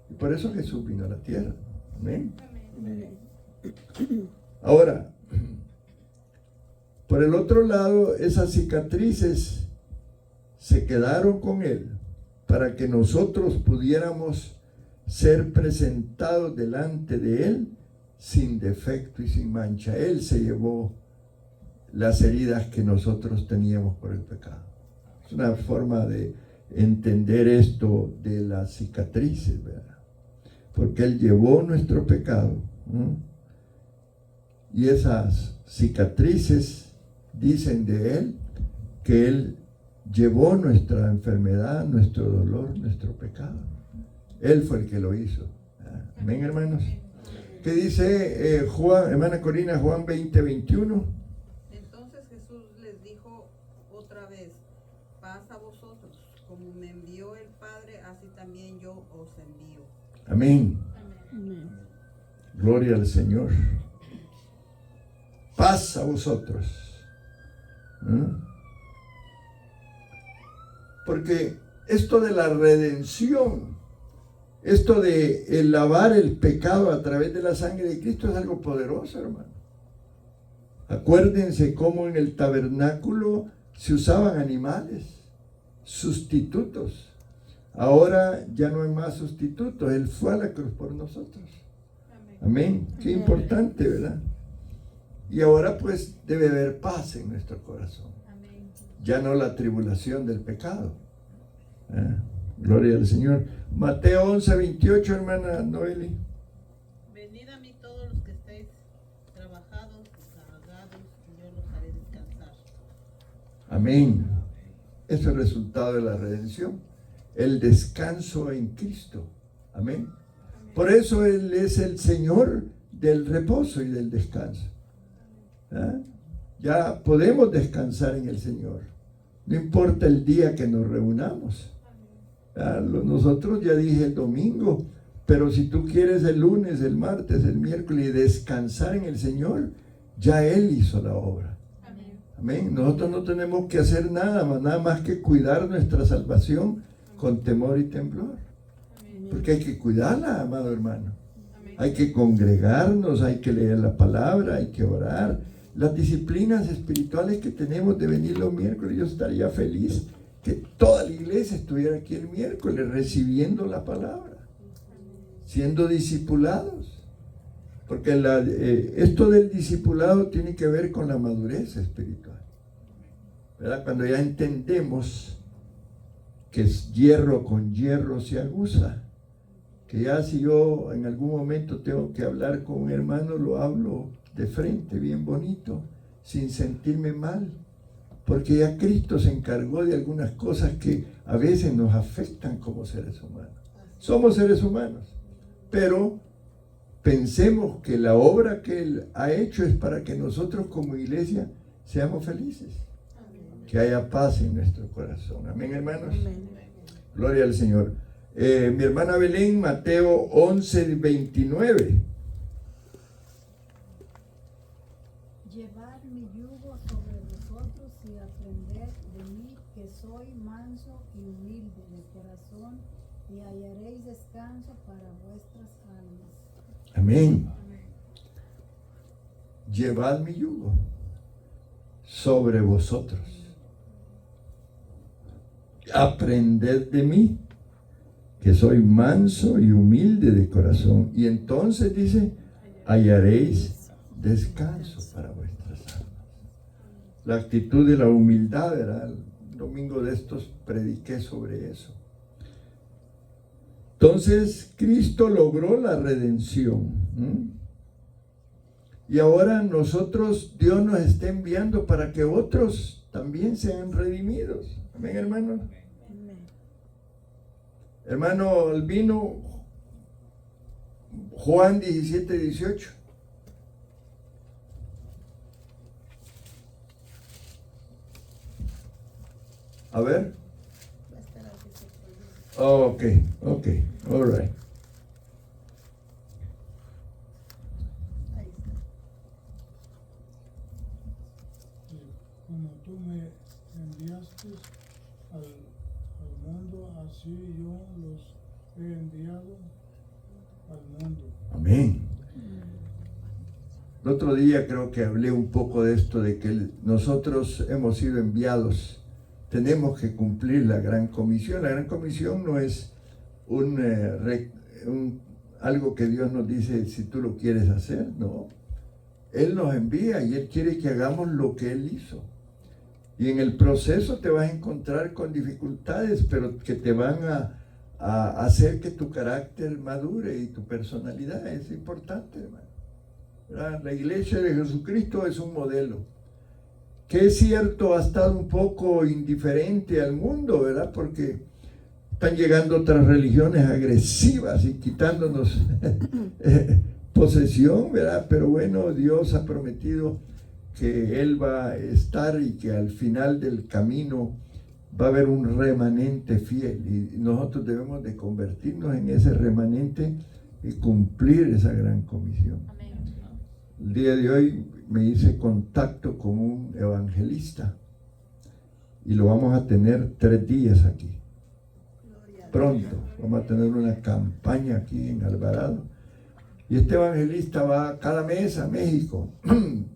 Y por eso Jesús vino a la tierra. Amén. Ahora, por el otro lado, esas cicatrices se quedaron con Él para que nosotros pudiéramos ser presentados delante de Él sin defecto y sin mancha. Él se llevó las heridas que nosotros teníamos por el pecado. Es una forma de entender esto de las cicatrices, ¿verdad? Porque Él llevó nuestro pecado, ¿no? Y esas cicatrices dicen de Él que Él llevó nuestra enfermedad, nuestro dolor, nuestro pecado. Él fue el que lo hizo. Amén, hermanos. ¿Qué dice Juan, hermana Corina, Juan 20:21? Entonces Jesús les dijo otra vez: paz a vosotros, como me envió el Padre, así también yo os envío. Amén. Amén. Gloria al Señor. Paz a vosotros. Porque esto de la redención, esto de lavar el pecado a través de la sangre de Cristo es algo poderoso, hermano. Acuérdense cómo en el tabernáculo se usaban animales, sustitutos. Ahora ya no hay más sustitutos. Él fue a la cruz por nosotros. Amén. Qué importante, ¿verdad? Y ahora pues debe haber paz en nuestro corazón. Amén. Ya no la tribulación del pecado. Gloria al Señor. Mateo 11:28, hermana Noeli. Venid a mí todos los que estéis trabajados y cargados, y yo los haré descansar. Amén. Eso es el resultado de la redención. El descanso en Cristo. Amén. Por eso Él es el Señor del reposo y del descanso. Ya podemos descansar en el Señor. No importa el día que nos reunamos. Nosotros ya dije el domingo, pero si tú quieres el lunes, el martes, el miércoles y descansar en el Señor, ya Él hizo la obra. Amén. Nosotros no tenemos que hacer nada más que cuidar nuestra salvación con temor y temblor. Porque hay que cuidarla, amado hermano. Hay que congregarnos, hay que leer la palabra, hay que orar. Las disciplinas espirituales que tenemos de venir los miércoles, yo estaría feliz que toda la iglesia estuviera aquí el miércoles recibiendo la palabra, siendo discipulados. Porque esto del discipulado tiene que ver con la madurez espiritual, ¿verdad? Cuando ya entendemos que es hierro con hierro se aguza, que ya si yo en algún momento tengo que hablar con un hermano, lo hablo de frente, bien bonito, sin sentirme mal, porque ya Cristo se encargó de algunas cosas que a veces nos afectan como seres humanos. Somos seres humanos, pero pensemos que la obra que Él ha hecho es para que nosotros como iglesia seamos felices, que haya paz en nuestro corazón. Amén, hermanos. Amén. Gloria al Señor. Mi hermana Belén, Mateo 11:29. Llevad mi yugo sobre vosotros y aprended de mí, que soy manso y humilde de corazón, y hallaréis descanso para vuestras almas. Amén. Llevad mi yugo sobre vosotros. Aprended de mí, que soy manso y humilde de corazón. Y entonces dice, hallaréis descanso para vuestras almas. La actitud de la humildad, ¿verdad? El domingo de estos prediqué sobre eso. Entonces, Cristo logró la redención. Y ahora nosotros, Dios nos está enviando para que otros también sean redimidos. Amén, hermano. Hermano Albino, Juan 17:18. A ver. Oh, ok, all right. Como tú me enviaste al mundo, así yo los he enviado al mundo. Amén. El otro día creo que hablé un poco de esto, de que nosotros hemos sido enviados, tenemos que cumplir la gran comisión. La gran comisión no es algo que Dios nos dice si tú lo quieres hacer, no. Él nos envía y Él quiere que hagamos lo que Él hizo. Y en el proceso te vas a encontrar con dificultades, pero que te van a hacer que tu carácter madure y tu personalidad. Es importante, hermano. La iglesia de Jesucristo es un modelo que, es cierto, ha estado un poco indiferente al mundo, ¿verdad? Porque están llegando otras religiones agresivas y quitándonos posesión, ¿verdad? Pero bueno, Dios ha prometido que Él va a estar y que al final del camino va a haber un remanente fiel, y nosotros debemos de convertirnos en ese remanente y cumplir esa gran comisión. Amén. El día de hoy me hice contacto con un evangelista y lo vamos a tener 3 días aquí. Pronto vamos a tener una campaña aquí en Alvarado. Y este evangelista va cada mes a México.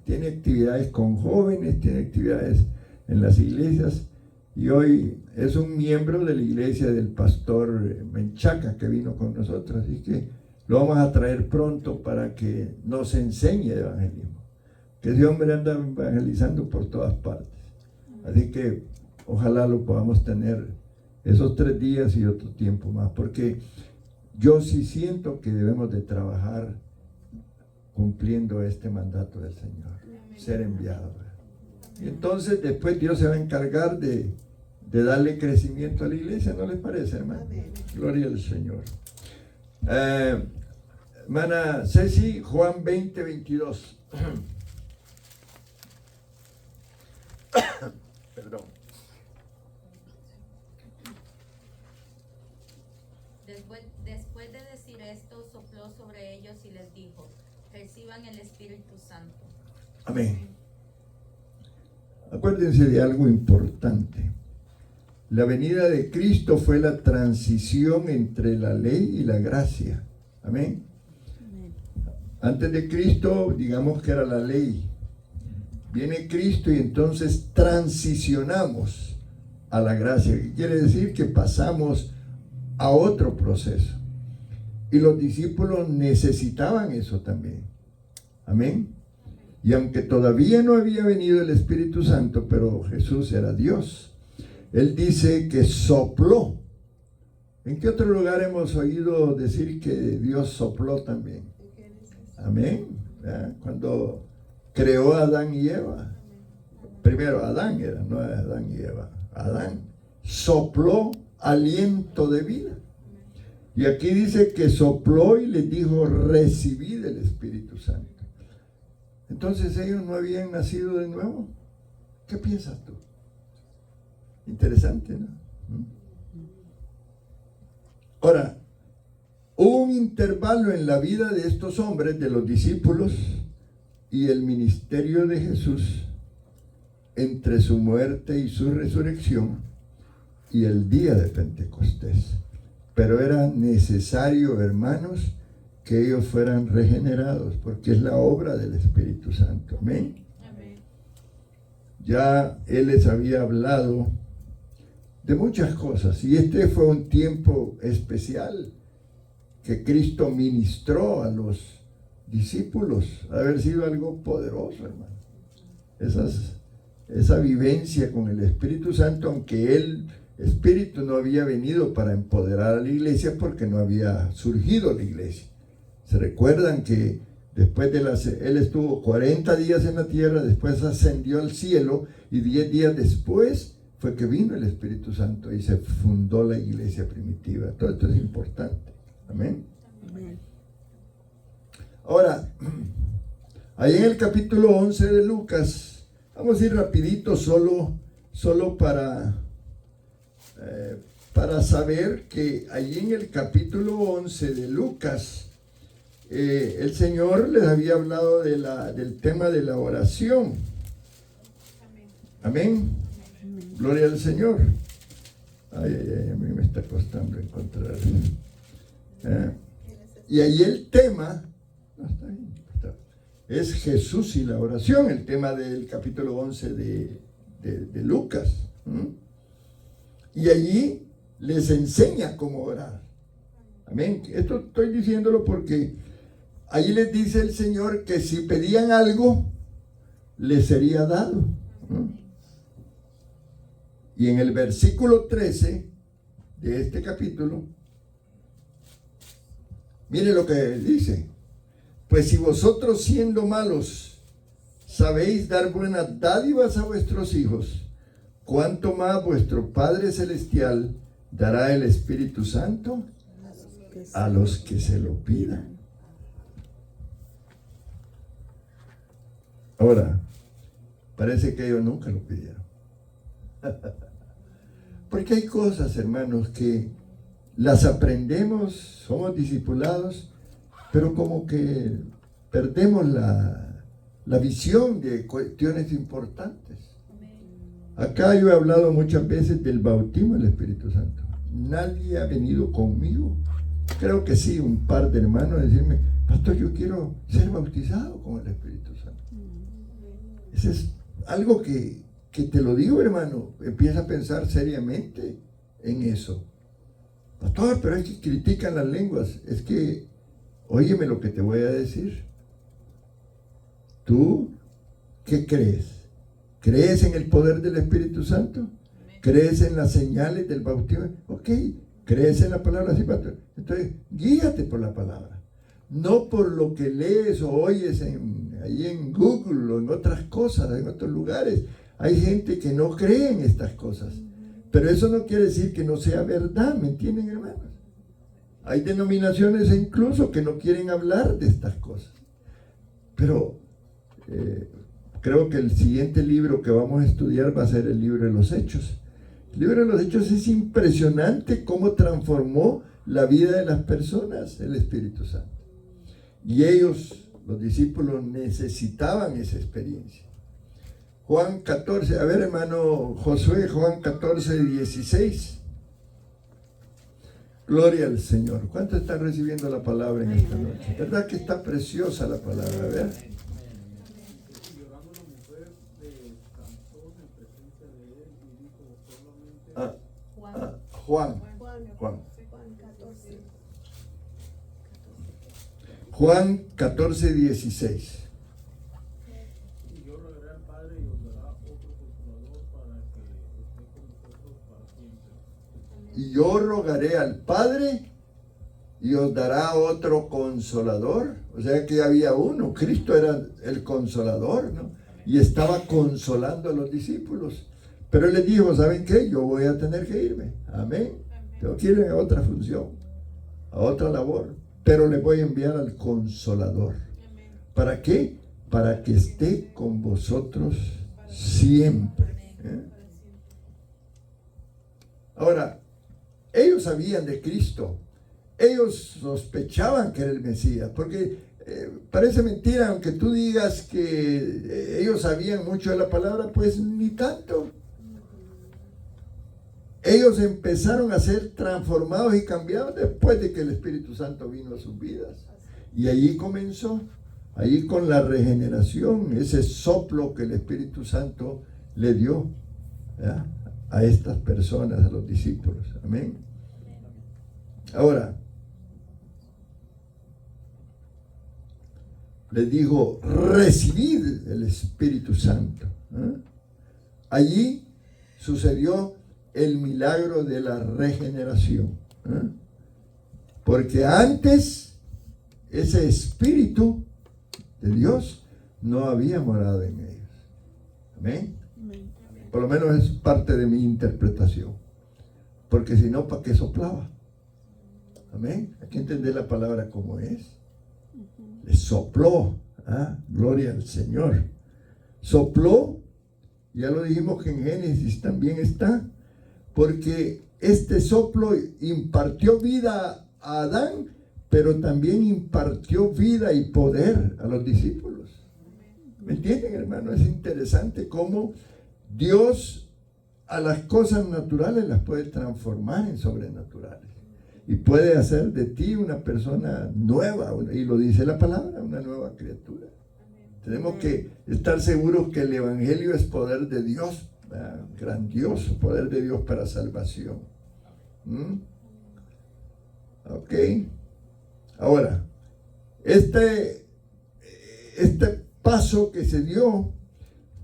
Tiene actividades con jóvenes, tiene actividades en las iglesias. Y hoy es un miembro de la iglesia del pastor Menchaca, que vino con nosotros. Así que lo vamos a traer pronto para que nos enseñe de evangelismo. Que ese hombre anda evangelizando por todas partes. Así que ojalá lo podamos tener esos 3 días y otro tiempo más. Porque yo sí siento que debemos de trabajar cumpliendo este mandato del Señor. Ser enviado. Y entonces después Dios se va a encargar de darle crecimiento a la iglesia. ¿No les parece, hermano? Gloria al Señor. Hermana Ceci, Juan 20:22. Perdón. Después de decir esto, sopló sobre ellos y les dijo: reciban el Espíritu Santo. Amén. Acuérdense de algo importante. La venida de Cristo fue la transición entre la ley y la gracia. Amén. Antes de Cristo, digamos que era la ley. Viene Cristo y entonces transicionamos a la gracia. ¿Qué quiere decir? Que pasamos a otro proceso. Y los discípulos necesitaban eso también. Amén. Y aunque todavía no había venido el Espíritu Santo, pero Jesús era Dios, Él dice que sopló. ¿En qué otro lugar hemos oído decir que Dios sopló también? Amén. ¿Verdad? Cuando creó a Adán y Eva. Primero Adán era, no Adán y Eva. Adán sopló aliento de vida. Y aquí dice que sopló y les dijo: recibid el Espíritu Santo. Entonces ellos no habían nacido de nuevo. ¿Qué piensas tú? Interesante, ¿no? Ahora, hubo un intervalo en la vida de estos hombres, de los discípulos, y el ministerio de Jesús, entre su muerte y su resurrección y el día de Pentecostés. Pero era necesario, hermanos, que ellos fueran regenerados, porque es la obra del Espíritu Santo. Amén. Amén. Ya Él les había hablado de muchas cosas, y este fue un tiempo especial que Cristo ministró a los discípulos. Haber sido algo poderoso, hermano. Esa vivencia con el Espíritu Santo, aunque el Espíritu no había venido para empoderar a la iglesia, porque no había surgido la iglesia. Se recuerdan que después Él estuvo 40 días en la tierra, después ascendió al cielo, y 10 días después fue que vino el Espíritu Santo y se fundó la iglesia primitiva. Todo esto es importante. Amén. Amén. Ahora, ahí en el capítulo 11 de Lucas, vamos a ir rapidito solo para saber que allí en el capítulo 11 de Lucas, el Señor les había hablado del tema de la oración. Amén. Gloria al Señor. Ay, a mí me está costando encontrar. Y ahí el tema, no, está bien, es Jesús y la oración, el tema del capítulo 11 de Lucas. Y allí les enseña cómo orar. Amén. Esto estoy diciéndolo porque allí les dice el Señor que si pedían algo, les sería dado. Y en el versículo 13 de este capítulo, mire lo que dice: pues si vosotros, siendo malos, sabéis dar buenas dádivas a vuestros hijos, cuánto más vuestro Padre Celestial dará el Espíritu Santo a los que se lo pidan. Ahora, parece que ellos nunca lo pidieron. Porque hay cosas, hermanos, que las aprendemos, somos discipulados, pero como que perdemos la visión de cuestiones importantes. Acá yo he hablado muchas veces del bautismo del Espíritu Santo. Nadie ha venido conmigo, creo que sí, un par de hermanos, a decirme: pastor, yo quiero ser bautizado con el Espíritu Santo. Ese es algo que te lo digo, hermano, empieza a pensar seriamente en eso. Pastor, pero es que critican las lenguas. Es que, óyeme lo que te voy a decir. ¿Tú qué crees? ¿Crees en el poder del Espíritu Santo? ¿Crees en las señales del bautismo? Ok. ¿Crees en la palabra? Sí, pastor. Entonces, guíate por la palabra. No por lo que lees o oyes ahí en Google o en otras cosas, en otros lugares. Hay gente que no cree en estas cosas. Pero eso no quiere decir que no sea verdad, ¿me entienden, hermanos? Hay denominaciones incluso que no quieren hablar de estas cosas. Pero creo que el siguiente libro que vamos a estudiar va a ser el libro de los Hechos. El libro de los Hechos es impresionante cómo transformó la vida de las personas el Espíritu Santo. Y ellos, los discípulos, necesitaban esa experiencia. Juan 14, a ver, hermano Josué, Juan 14, 16. Gloria al Señor. ¿Cuántos están recibiendo la palabra en esta noche? ¿Verdad que está preciosa la palabra? A ver. Juan 14, 16. Y yo rogaré al Padre y os dará otro consolador. O sea que había uno, Cristo era el consolador, ¿no? Y estaba consolando a los discípulos. Pero él les dijo: ¿saben qué? Yo voy a tener que irme. Amén. Tengo que irme a otra función, a otra labor. Pero les voy a enviar al consolador. ¿Para qué? Para que esté con vosotros siempre. Ahora, ellos sabían de Cristo. Ellos sospechaban que era el Mesías. Porque parece mentira, aunque tú digas que ellos sabían mucho de la palabra, pues ni tanto. Ellos empezaron a ser transformados y cambiados después de que el Espíritu Santo vino a sus vidas. Y allí comenzó, allí con la regeneración, ese soplo que el Espíritu Santo le dio, ¿verdad?, a estas personas, a los discípulos. Amén. Ahora, les dijo: recibid el Espíritu Santo. Allí sucedió el milagro de la regeneración. Porque antes ese Espíritu de Dios no había morado en ellos. Amén. Por lo menos es parte de mi interpretación. Porque si no, ¿para qué soplaba? Amén. Hay que entender la palabra como es. Le sopló. Gloria al Señor. Sopló. Ya lo dijimos que en Génesis también está. Porque este soplo impartió vida a Adán, pero también impartió vida y poder a los discípulos. ¿Me entienden, hermano? Es interesante cómo Dios a las cosas naturales las puede transformar en sobrenaturales. Y puede hacer de ti una persona nueva, y lo dice la palabra, una nueva criatura. Tenemos que estar seguros que el Evangelio es poder de Dios, ¿verdad? Grandioso poder de Dios para salvación. Ok. Ahora, este paso que se dio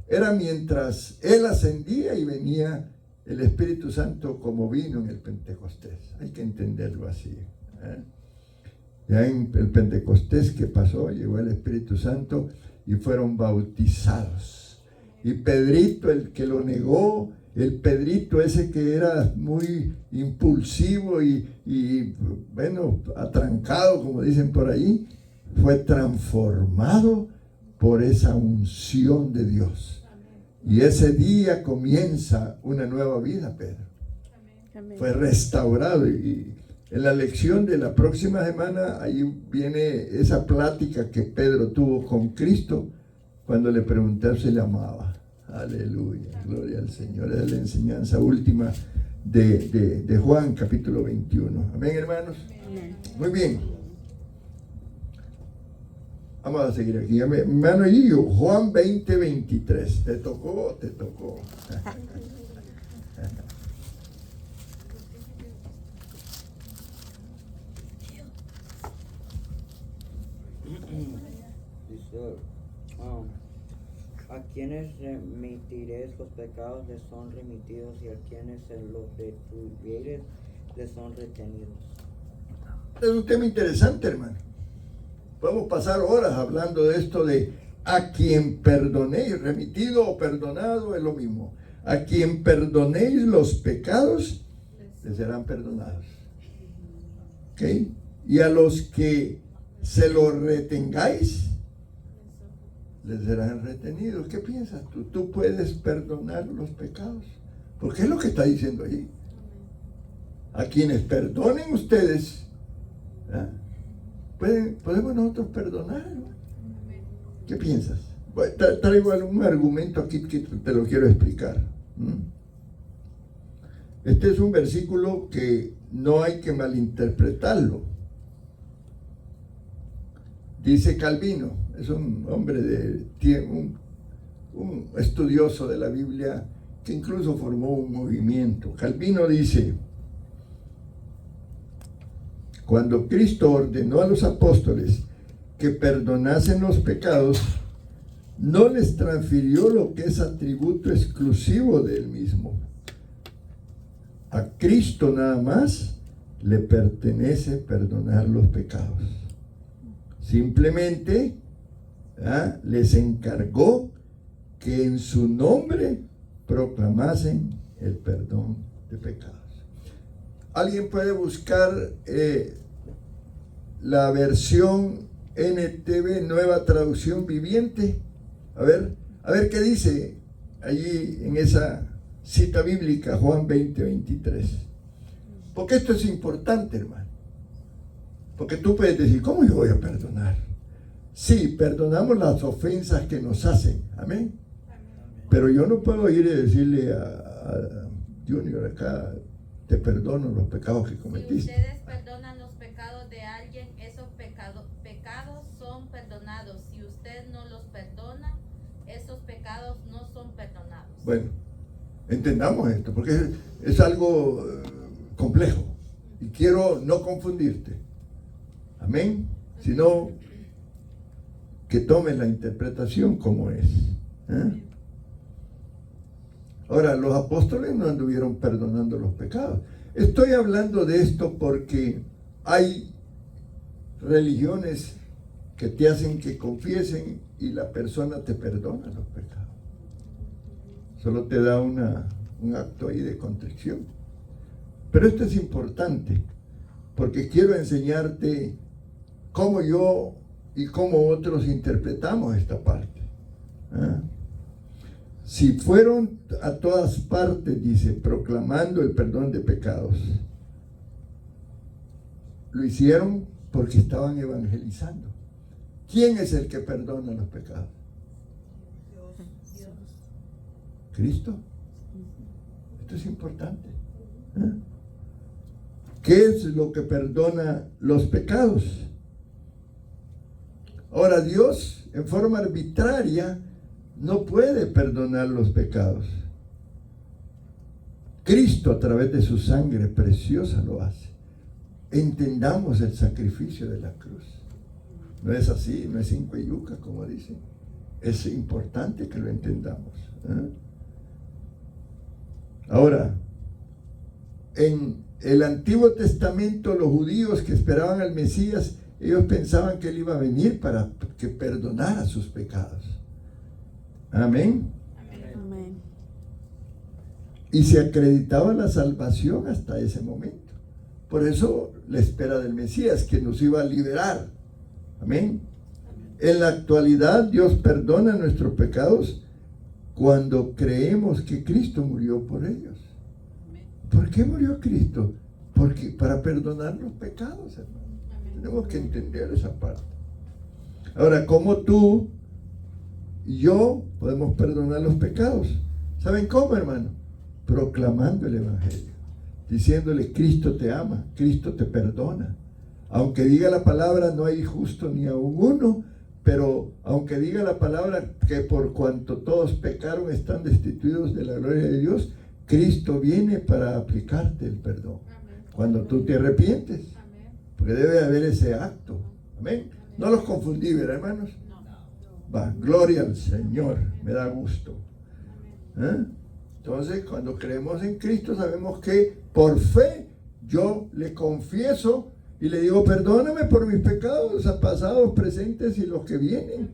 era mientras él ascendía y venía el Espíritu Santo como vino en el Pentecostés. Hay que entenderlo así. Ya en el Pentecostés que pasó, llegó el Espíritu Santo y fueron bautizados. Y Pedrito, el que lo negó, el Pedrito ese que era muy impulsivo y bueno, atrancado, como dicen por ahí, fue transformado por esa unción de Dios. Y ese día comienza una nueva vida, Pedro. Fue restaurado. Y en la lección de la próxima semana, ahí viene esa plática que Pedro tuvo con Cristo cuando le preguntó si le amaba. Aleluya, gloria al Señor. Es la enseñanza última de Juan, capítulo 21. Amén, hermanos. Muy bien. Vamos a seguir aquí. Mi hermano Gillo, Juan 20, 23. ¿Te tocó? Te tocó. Dice, a quienes remitiréis los pecados les son remitidos, y a quienes se los retuvieres les son retenidos. Es un tema interesante, hermano. Podemos pasar horas hablando de esto de a quien perdonéis, remitido o perdonado es lo mismo. A quien perdonéis los pecados, les serán perdonados. ¿Ok? Y a los que se los retengáis, les serán retenidos. ¿Qué piensas tú? ¿Tú puedes perdonar los pecados? Porque es lo que está diciendo allí. A quienes perdonen ustedes, ¿eh? ¿Podemos nosotros perdonar? ¿Qué piensas? Traigo algún argumento aquí que te lo quiero explicar. Este es un versículo que no hay que malinterpretarlo. Dice Calvino, es un hombre un estudioso de la Biblia que incluso formó un movimiento. Calvino dice: cuando Cristo ordenó a los apóstoles que perdonasen los pecados, no les transfirió lo que es atributo exclusivo de él mismo. A Cristo nada más le pertenece perdonar los pecados. Simplemente les encargó que en su nombre proclamasen el perdón de pecados. Alguien puede buscar la versión NTV, Nueva Traducción Viviente. A ver qué dice allí en esa cita bíblica, Juan 20, 23. Porque esto es importante, hermano. Porque tú puedes decir, ¿cómo yo voy a perdonar? Sí, perdonamos las ofensas que nos hacen. Amén. Pero yo no puedo ir y decirle a Junior acá: te perdono los pecados que cometiste. Si ustedes perdonan los pecados de alguien, esos pecados son perdonados. Si usted no los perdona, esos pecados no son perdonados. Bueno, entendamos esto, porque es algo complejo. Y quiero no confundirte. Amén. Sino que tomes la interpretación como es. Ahora, los apóstoles no anduvieron perdonando los pecados. Estoy hablando de esto porque hay religiones que te hacen que confiesen y la persona te perdona los pecados. Solo te da un acto ahí de contrición. Pero esto es importante porque quiero enseñarte cómo yo y cómo otros interpretamos esta parte. Si fueron a todas partes, dice, proclamando el perdón de pecados, lo hicieron porque estaban evangelizando. ¿Quién es el que perdona los pecados? Dios. ¿Cristo? Esto es importante. ¿Qué es lo que perdona los pecados? Ahora, Dios en forma arbitraria, no puede perdonar los pecados. Cristo, a través de su sangre preciosa, lo hace. Entendamos el sacrificio de la cruz. No es así, no es cinco y yuca, como dicen. Es importante que lo entendamos. Ahora, en el Antiguo Testamento, los judíos que esperaban al Mesías, ellos pensaban que Él iba a venir para que perdonara sus pecados. Amén. Amén. Y se acreditaba la salvación hasta ese momento. Por eso la espera del Mesías, que nos iba a liberar. Amén. En la actualidad, Dios perdona nuestros pecados cuando creemos que Cristo murió por ellos. ¿Por qué murió Cristo? Porque para perdonar los pecados, hermano. Tenemos que entender esa parte. Ahora, ¿cómo tú y yo podemos perdonar los pecados? ¿Saben cómo, hermano? Proclamando el Evangelio, diciéndole: Cristo te ama, Cristo te perdona. Aunque diga la palabra, no hay justo ni aun uno, pero aunque diga la palabra que por cuanto todos pecaron están destituidos de la gloria de Dios, Cristo viene para aplicarte el perdón. Cuando tú te arrepientes, porque debe haber ese acto. Amén. No los confundí, ¿verdad, hermanos? Va, gloria al Señor, me da gusto. Entonces, cuando creemos en Cristo, sabemos que por fe yo le confieso y le digo: perdóname por mis pecados pasados, presentes y los que vienen.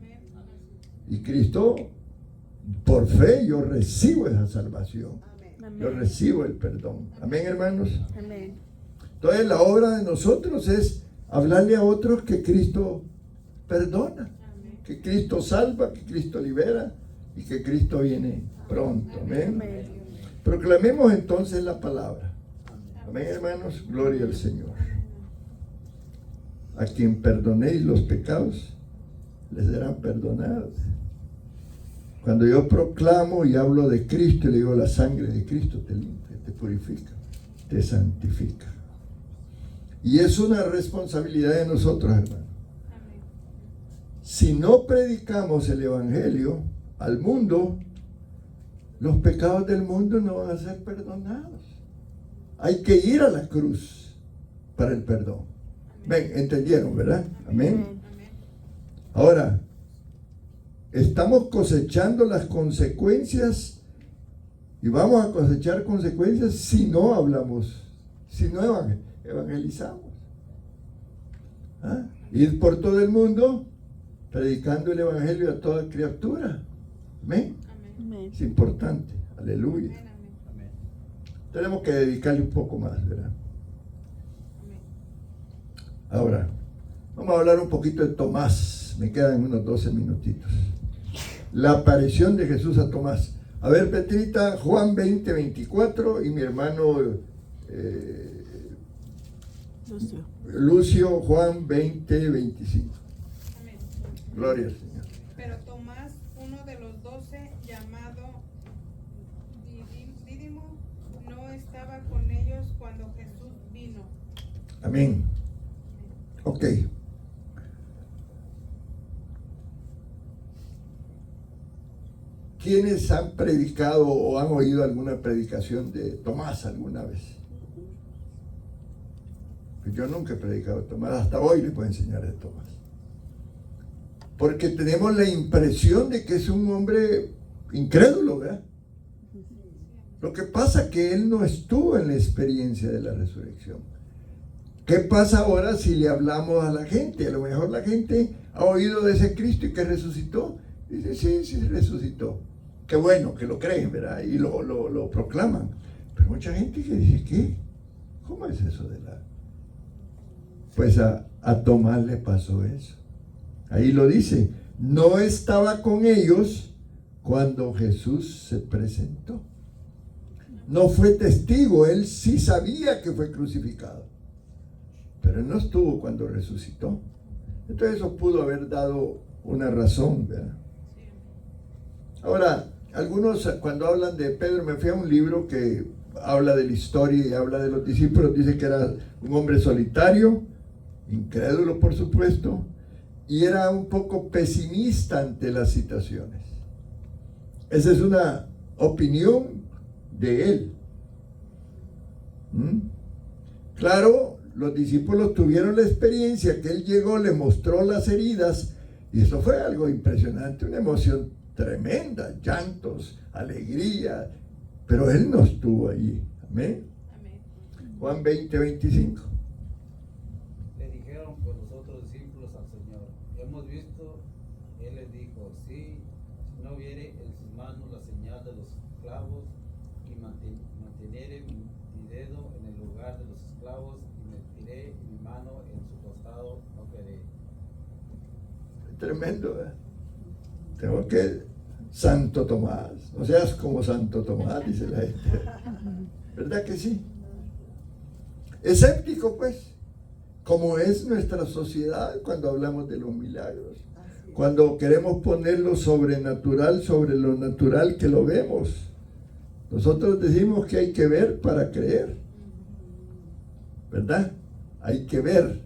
Y Cristo, por fe, yo recibo esa salvación. Yo recibo el perdón. Amén, hermanos. Amén. Entonces, la obra de nosotros es hablarle a otros que Cristo perdona, que Cristo salva, que Cristo libera y que Cristo viene pronto. Amén. Proclamemos entonces la palabra. Amén, hermanos. Gloria al Señor. A quien perdonéis los pecados, les serán perdonados. Cuando yo proclamo y hablo de Cristo, le digo: la sangre de Cristo te limpia, te purifica, te santifica. Y es una responsabilidad de nosotros, hermano. Si no predicamos el Evangelio al mundo, los pecados del mundo no van a ser perdonados. Hay que ir a la cruz para el perdón. Ven, ¿entendieron, verdad? Amén. Ahora, estamos cosechando las consecuencias y vamos a cosechar consecuencias si no hablamos, si no evangelizamos. Ir por todo el mundo predicando el Evangelio a toda criatura. Amén. Es importante. Aleluya. Tenemos que dedicarle un poco más, ¿verdad? Ahora, vamos a hablar un poquito de Tomás. Me quedan unos 12 minutitos. La aparición de Jesús a Tomás. A ver, Petrita, Juan 20, 24 y mi hermano Lucio, Juan 20, 25. Amén. Gloria al Señor. Pero Tomás, uno de los 12, llamado Dídimo, no estaba con ellos cuando Jesús vino. Amén. Ok. ¿Quiénes han predicado o han oído alguna predicación de Tomás alguna vez? Pues yo nunca he predicado de Tomás, hasta hoy le puedo enseñar de Tomás. Porque tenemos la impresión de que es un hombre incrédulo, ¿verdad? Lo que pasa es que él no estuvo en la experiencia de la resurrección. ¿Qué pasa ahora si le hablamos a la gente? A lo mejor la gente ha oído de ese Cristo y que resucitó. Dice: sí, resucitó. Qué bueno que lo creen, ¿verdad? Y lo proclaman. Pero mucha gente que dice: ¿qué? ¿Cómo es eso de la...? Pues a Tomás le pasó eso. Ahí lo dice: no estaba con ellos cuando Jesús se presentó. No fue testigo, él sí sabía que fue crucificado, pero él no estuvo cuando resucitó. Entonces eso pudo haber dado una razón, ¿verdad? Ahora, algunos cuando hablan de Pedro, me fui a un libro que habla de la historia y habla de los discípulos, dice que era un hombre solitario, incrédulo por supuesto, y era un poco pesimista ante las situaciones. Esa es una opinión de él. Claro, los discípulos tuvieron la experiencia que él llegó, le mostró las heridas, y eso fue algo impresionante, una emoción tremenda, llantos, alegría, pero él no estuvo allí. Amén. Juan 20:25. Le dijeron pues los otros discípulos al Señor, hemos visto, él les dijo, si no viere en sus manos la señal de los clavos y manteniere mi dedo en el lugar de los clavos y metiré mi mano en su costado, no creeré. Tremendo, ¿eh? Tengo que, Santo Tomás, no seas como Santo Tomás, dice la gente. ¿Verdad que sí? Escéptico, pues, como es nuestra sociedad cuando hablamos de los milagros. Cuando queremos poner lo sobrenatural sobre lo natural que lo vemos. Nosotros decimos que hay que ver para creer. ¿Verdad? Hay que ver.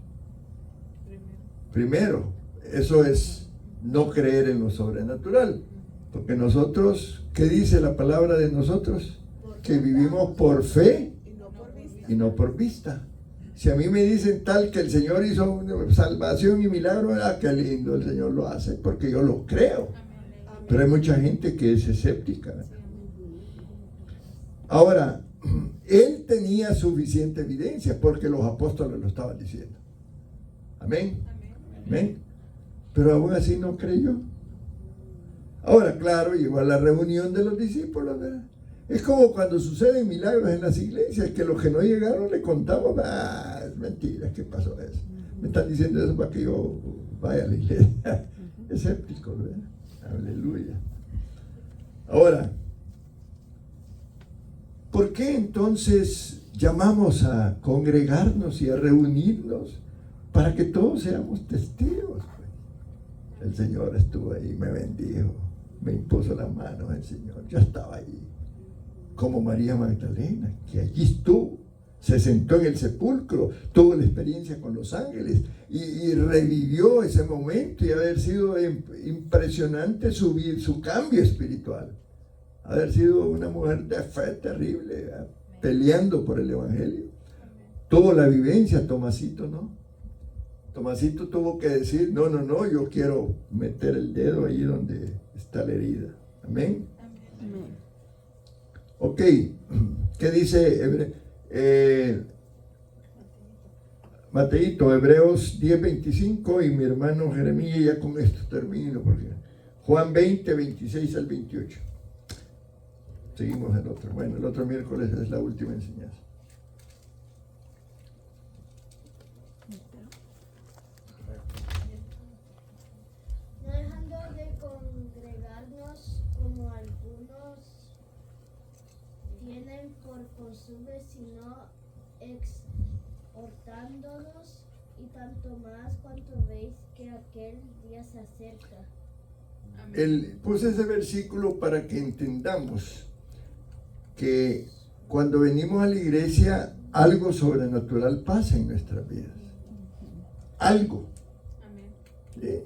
Primero, eso es no creer en lo sobrenatural. Porque nosotros, ¿qué dice la palabra de nosotros? Que vivimos por fe y no por vista. Si a mí me dicen tal que el Señor hizo una salvación y milagro, qué lindo, el Señor lo hace, porque yo lo creo. Pero hay mucha gente que es escéptica. Ahora, él tenía suficiente evidencia porque los apóstoles lo estaban diciendo. Amén. Amén. Pero aún así no creyó. Ahora, claro, llegó a la reunión de los discípulos, ¿verdad? Es como cuando suceden milagros en las iglesias, que los que no llegaron le contamos, es mentira, ¿qué pasó eso? Me están diciendo eso para que yo vaya a la iglesia. Escépticos, ¿verdad? Aleluya. Ahora, ¿por qué entonces llamamos a congregarnos y a reunirnos? Para que todos seamos testigos. El Señor estuvo ahí, me bendijo, me impuso la mano el Señor, yo estaba allí. Como María Magdalena, que allí estuvo, se sentó en el sepulcro, tuvo la experiencia con los ángeles y revivió ese momento y haber sido impresionante su cambio espiritual. Haber sido una mujer de fe terrible, peleando por el Evangelio. Tuvo la vivencia, Tomasito, ¿no? Tomasito tuvo que decir, no, yo quiero meter el dedo ahí donde está la herida. Amén. Amén. Ok, ¿qué dice Mateito? Hebreos 10:25 y mi hermano Jeremías, ya con esto termino, porque Juan 20:26 al 28. Seguimos el otro. Bueno, el otro miércoles es la última enseñanza. No dejando de congregarnos como algunos tienen por costumbre, sino exhortándonos, y tanto más cuanto veis que aquel día se acerca. Puse ese versículo para que entendamos que cuando venimos a la iglesia, algo sobrenatural pasa en nuestras vidas. Algo. ¿Sí?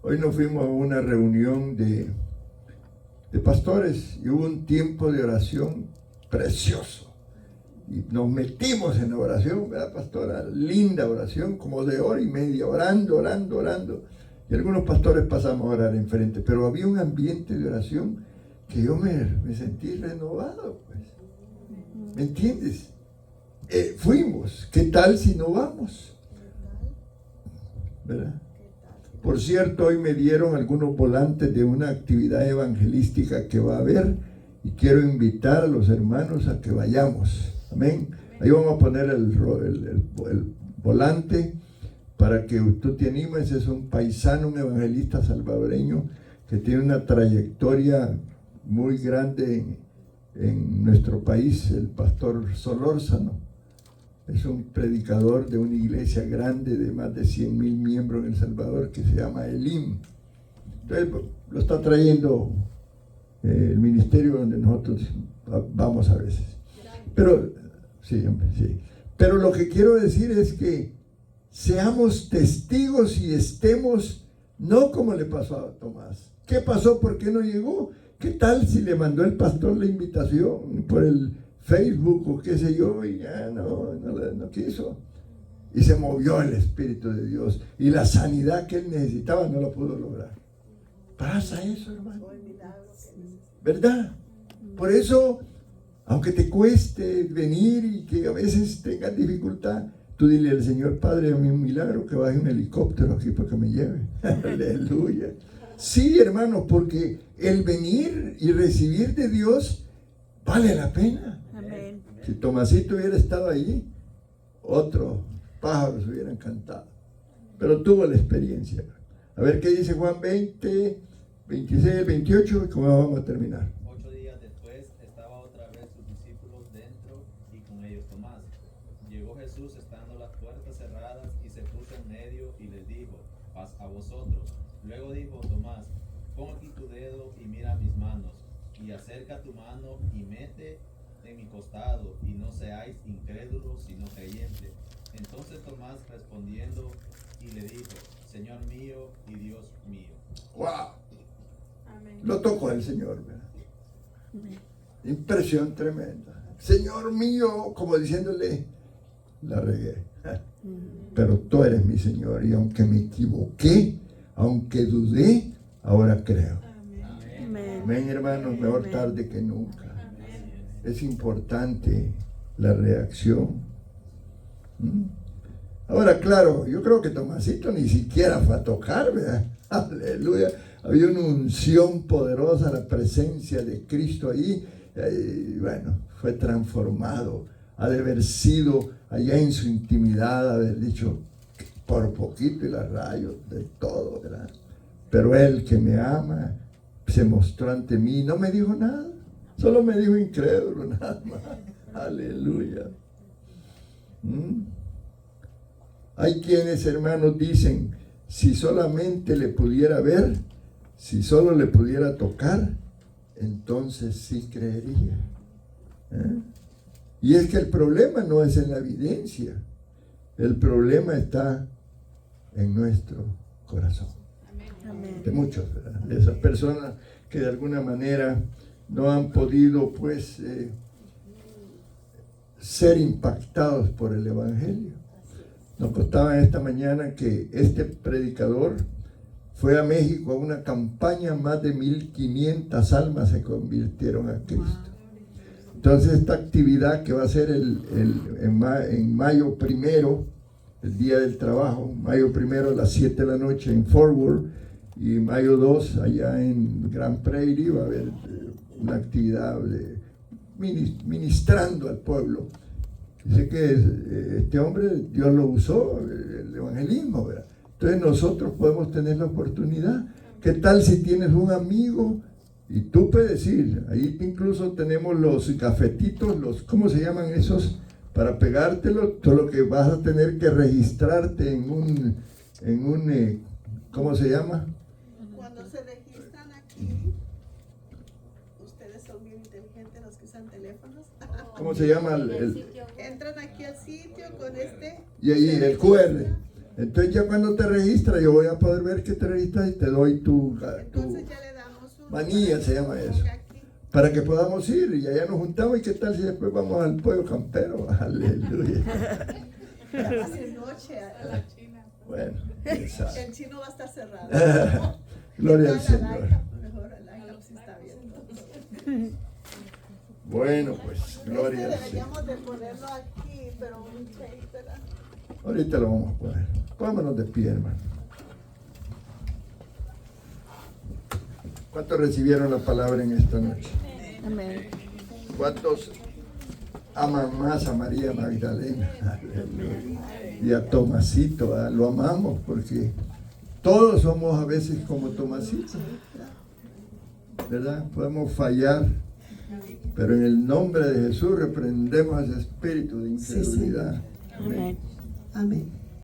Hoy nos fuimos a una reunión de pastores y hubo un tiempo de oración precioso. Y nos metimos en la oración, ¿verdad, pastora? Linda oración, como de hora y media, orando. Y algunos pastores pasamos a orar enfrente, pero había un ambiente de oración que yo me sentí renovado, pues. ¿Me entiendes? Fuimos, ¿qué tal si no vamos? ¿Verdad? Por cierto, hoy me dieron algunos volantes de una actividad evangelística que va a haber y quiero invitar a los hermanos a que vayamos. Amén. Ahí vamos a poner el volante para que tú te animes. Es un paisano, un evangelista salvadoreño que tiene una trayectoria muy grande en nuestro país, el pastor Solórzano. Es un predicador de una iglesia grande de más de 100,000 miembros en El Salvador que se llama Elim. Entonces lo está trayendo el ministerio donde nosotros vamos a veces. Pero, sí, hombre, sí. Pero lo que quiero decir es que seamos testigos y estemos, no como le pasó a Tomás. ¿Qué pasó? ¿Por qué no llegó? ¿Qué tal si le mandó el pastor la invitación por el Facebook o qué sé yo y ya no quiso? Y se movió el Espíritu de Dios y la sanidad que él necesitaba no la pudo lograr. Pasa eso, hermano. ¿Verdad? Por eso, aunque te cueste venir y que a veces tengas dificultad, tú dile al Señor, Padre, dame un milagro que baje un helicóptero aquí para que me lleve. Aleluya. Sí, hermano, porque el venir y recibir de Dios vale la pena. Amén. Si Tomasito hubiera estado allí, otros pájaros hubieran cantado. Pero tuvo la experiencia. A ver qué dice Juan 20, 26, 28, y con eso vamos a terminar. 8 días después estaba otra vez sus discípulos dentro y con ellos Tomás. Llegó Jesús estando las puertas cerradas y se puso en medio y les dijo, paz a vosotros. Luego dijo Tomás, pon aquí tu dedo y mira mis manos, y acerca tu mano y mete en mi costado, y no seáis incrédulos sino creyentes. Entonces Tomás respondiendo y le dijo, Señor mío y Dios mío. ¡Wow! Amén. Lo tocó el Señor, ¿verdad? Impresión tremenda. Señor mío, como diciéndole, la regué. Pero tú eres mi Señor, y aunque me equivoqué, aunque dudé, ahora creo. Amén. Amén, hermanos, mejor tarde que nunca. Es importante la reacción. Ahora, claro, yo creo que Tomasito ni siquiera fue a tocar, ¿verdad? Aleluya. Había una unción poderosa, la presencia de Cristo ahí. Y bueno, fue transformado. Ha de haber sido allá en su intimidad, haber dicho, por poquito y la rayo de todo, ¿verdad? Pero Él que me ama se mostró ante mí, no me dijo nada, solo me dijo incrédulo, nada más. Aleluya. Hay quienes, hermanos, dicen, si solamente le pudiera ver, si solo le pudiera tocar, entonces sí creería. Y es que el problema no es en la evidencia, el problema está en nuestro corazón. Amén. De muchos, ¿verdad? De esas personas que de alguna manera no han podido, pues, ser impactados por el Evangelio. Nos contaba esta mañana que este predicador fue a México a una campaña, más de 1,500 almas se convirtieron a Cristo. Entonces esta actividad que va a ser en mayo 1, el Día del Trabajo, mayo 1 a las 7 de la noche en Fort Worth, y mayo 2 allá en Grand Prairie va a haber una actividad de ministrando al pueblo. Dice que este hombre, Dios lo usó, el evangelismo, ¿verdad? Entonces nosotros podemos tener la oportunidad. ¿Qué tal si tienes un amigo y tú puedes ir? Ahí incluso tenemos los cafetitos, ¿cómo se llaman esos? Para pegártelo, solo que vas a tener que registrarte en un ¿cómo se llama? Cuando se registran aquí, ustedes son bien inteligentes los que usan teléfonos. ¿Cómo se llama? Entran aquí al sitio con este. Y ahí el QR. Entonces ya cuando te registras, yo voy a poder ver que te registras y te doy tu Entonces ya le damos un manilla, se llama eso. Para que podamos ir y allá nos juntamos. ¿Y qué tal si después vamos al pollo campero? Aleluya. Hace noche a la China. Bueno, el chino va a estar cerrado. Gloria al Señor. Mejor el IHOP sí está abierto. Bueno, pues, gloria al Señor. Deberíamos de ponerlo aquí, pero un tape, ¿verdad? Ahorita lo vamos a poner. Vámonos de pie, hermano. ¿Cuántos recibieron la palabra en esta noche? Amén. ¿Cuántos aman más a María Magdalena? Aleluya. Y a Tomasito, ¿verdad? Lo amamos porque todos somos a veces como Tomasito, ¿verdad? Podemos fallar, pero en el nombre de Jesús reprendemos ese espíritu de incredulidad. Amén. Amén.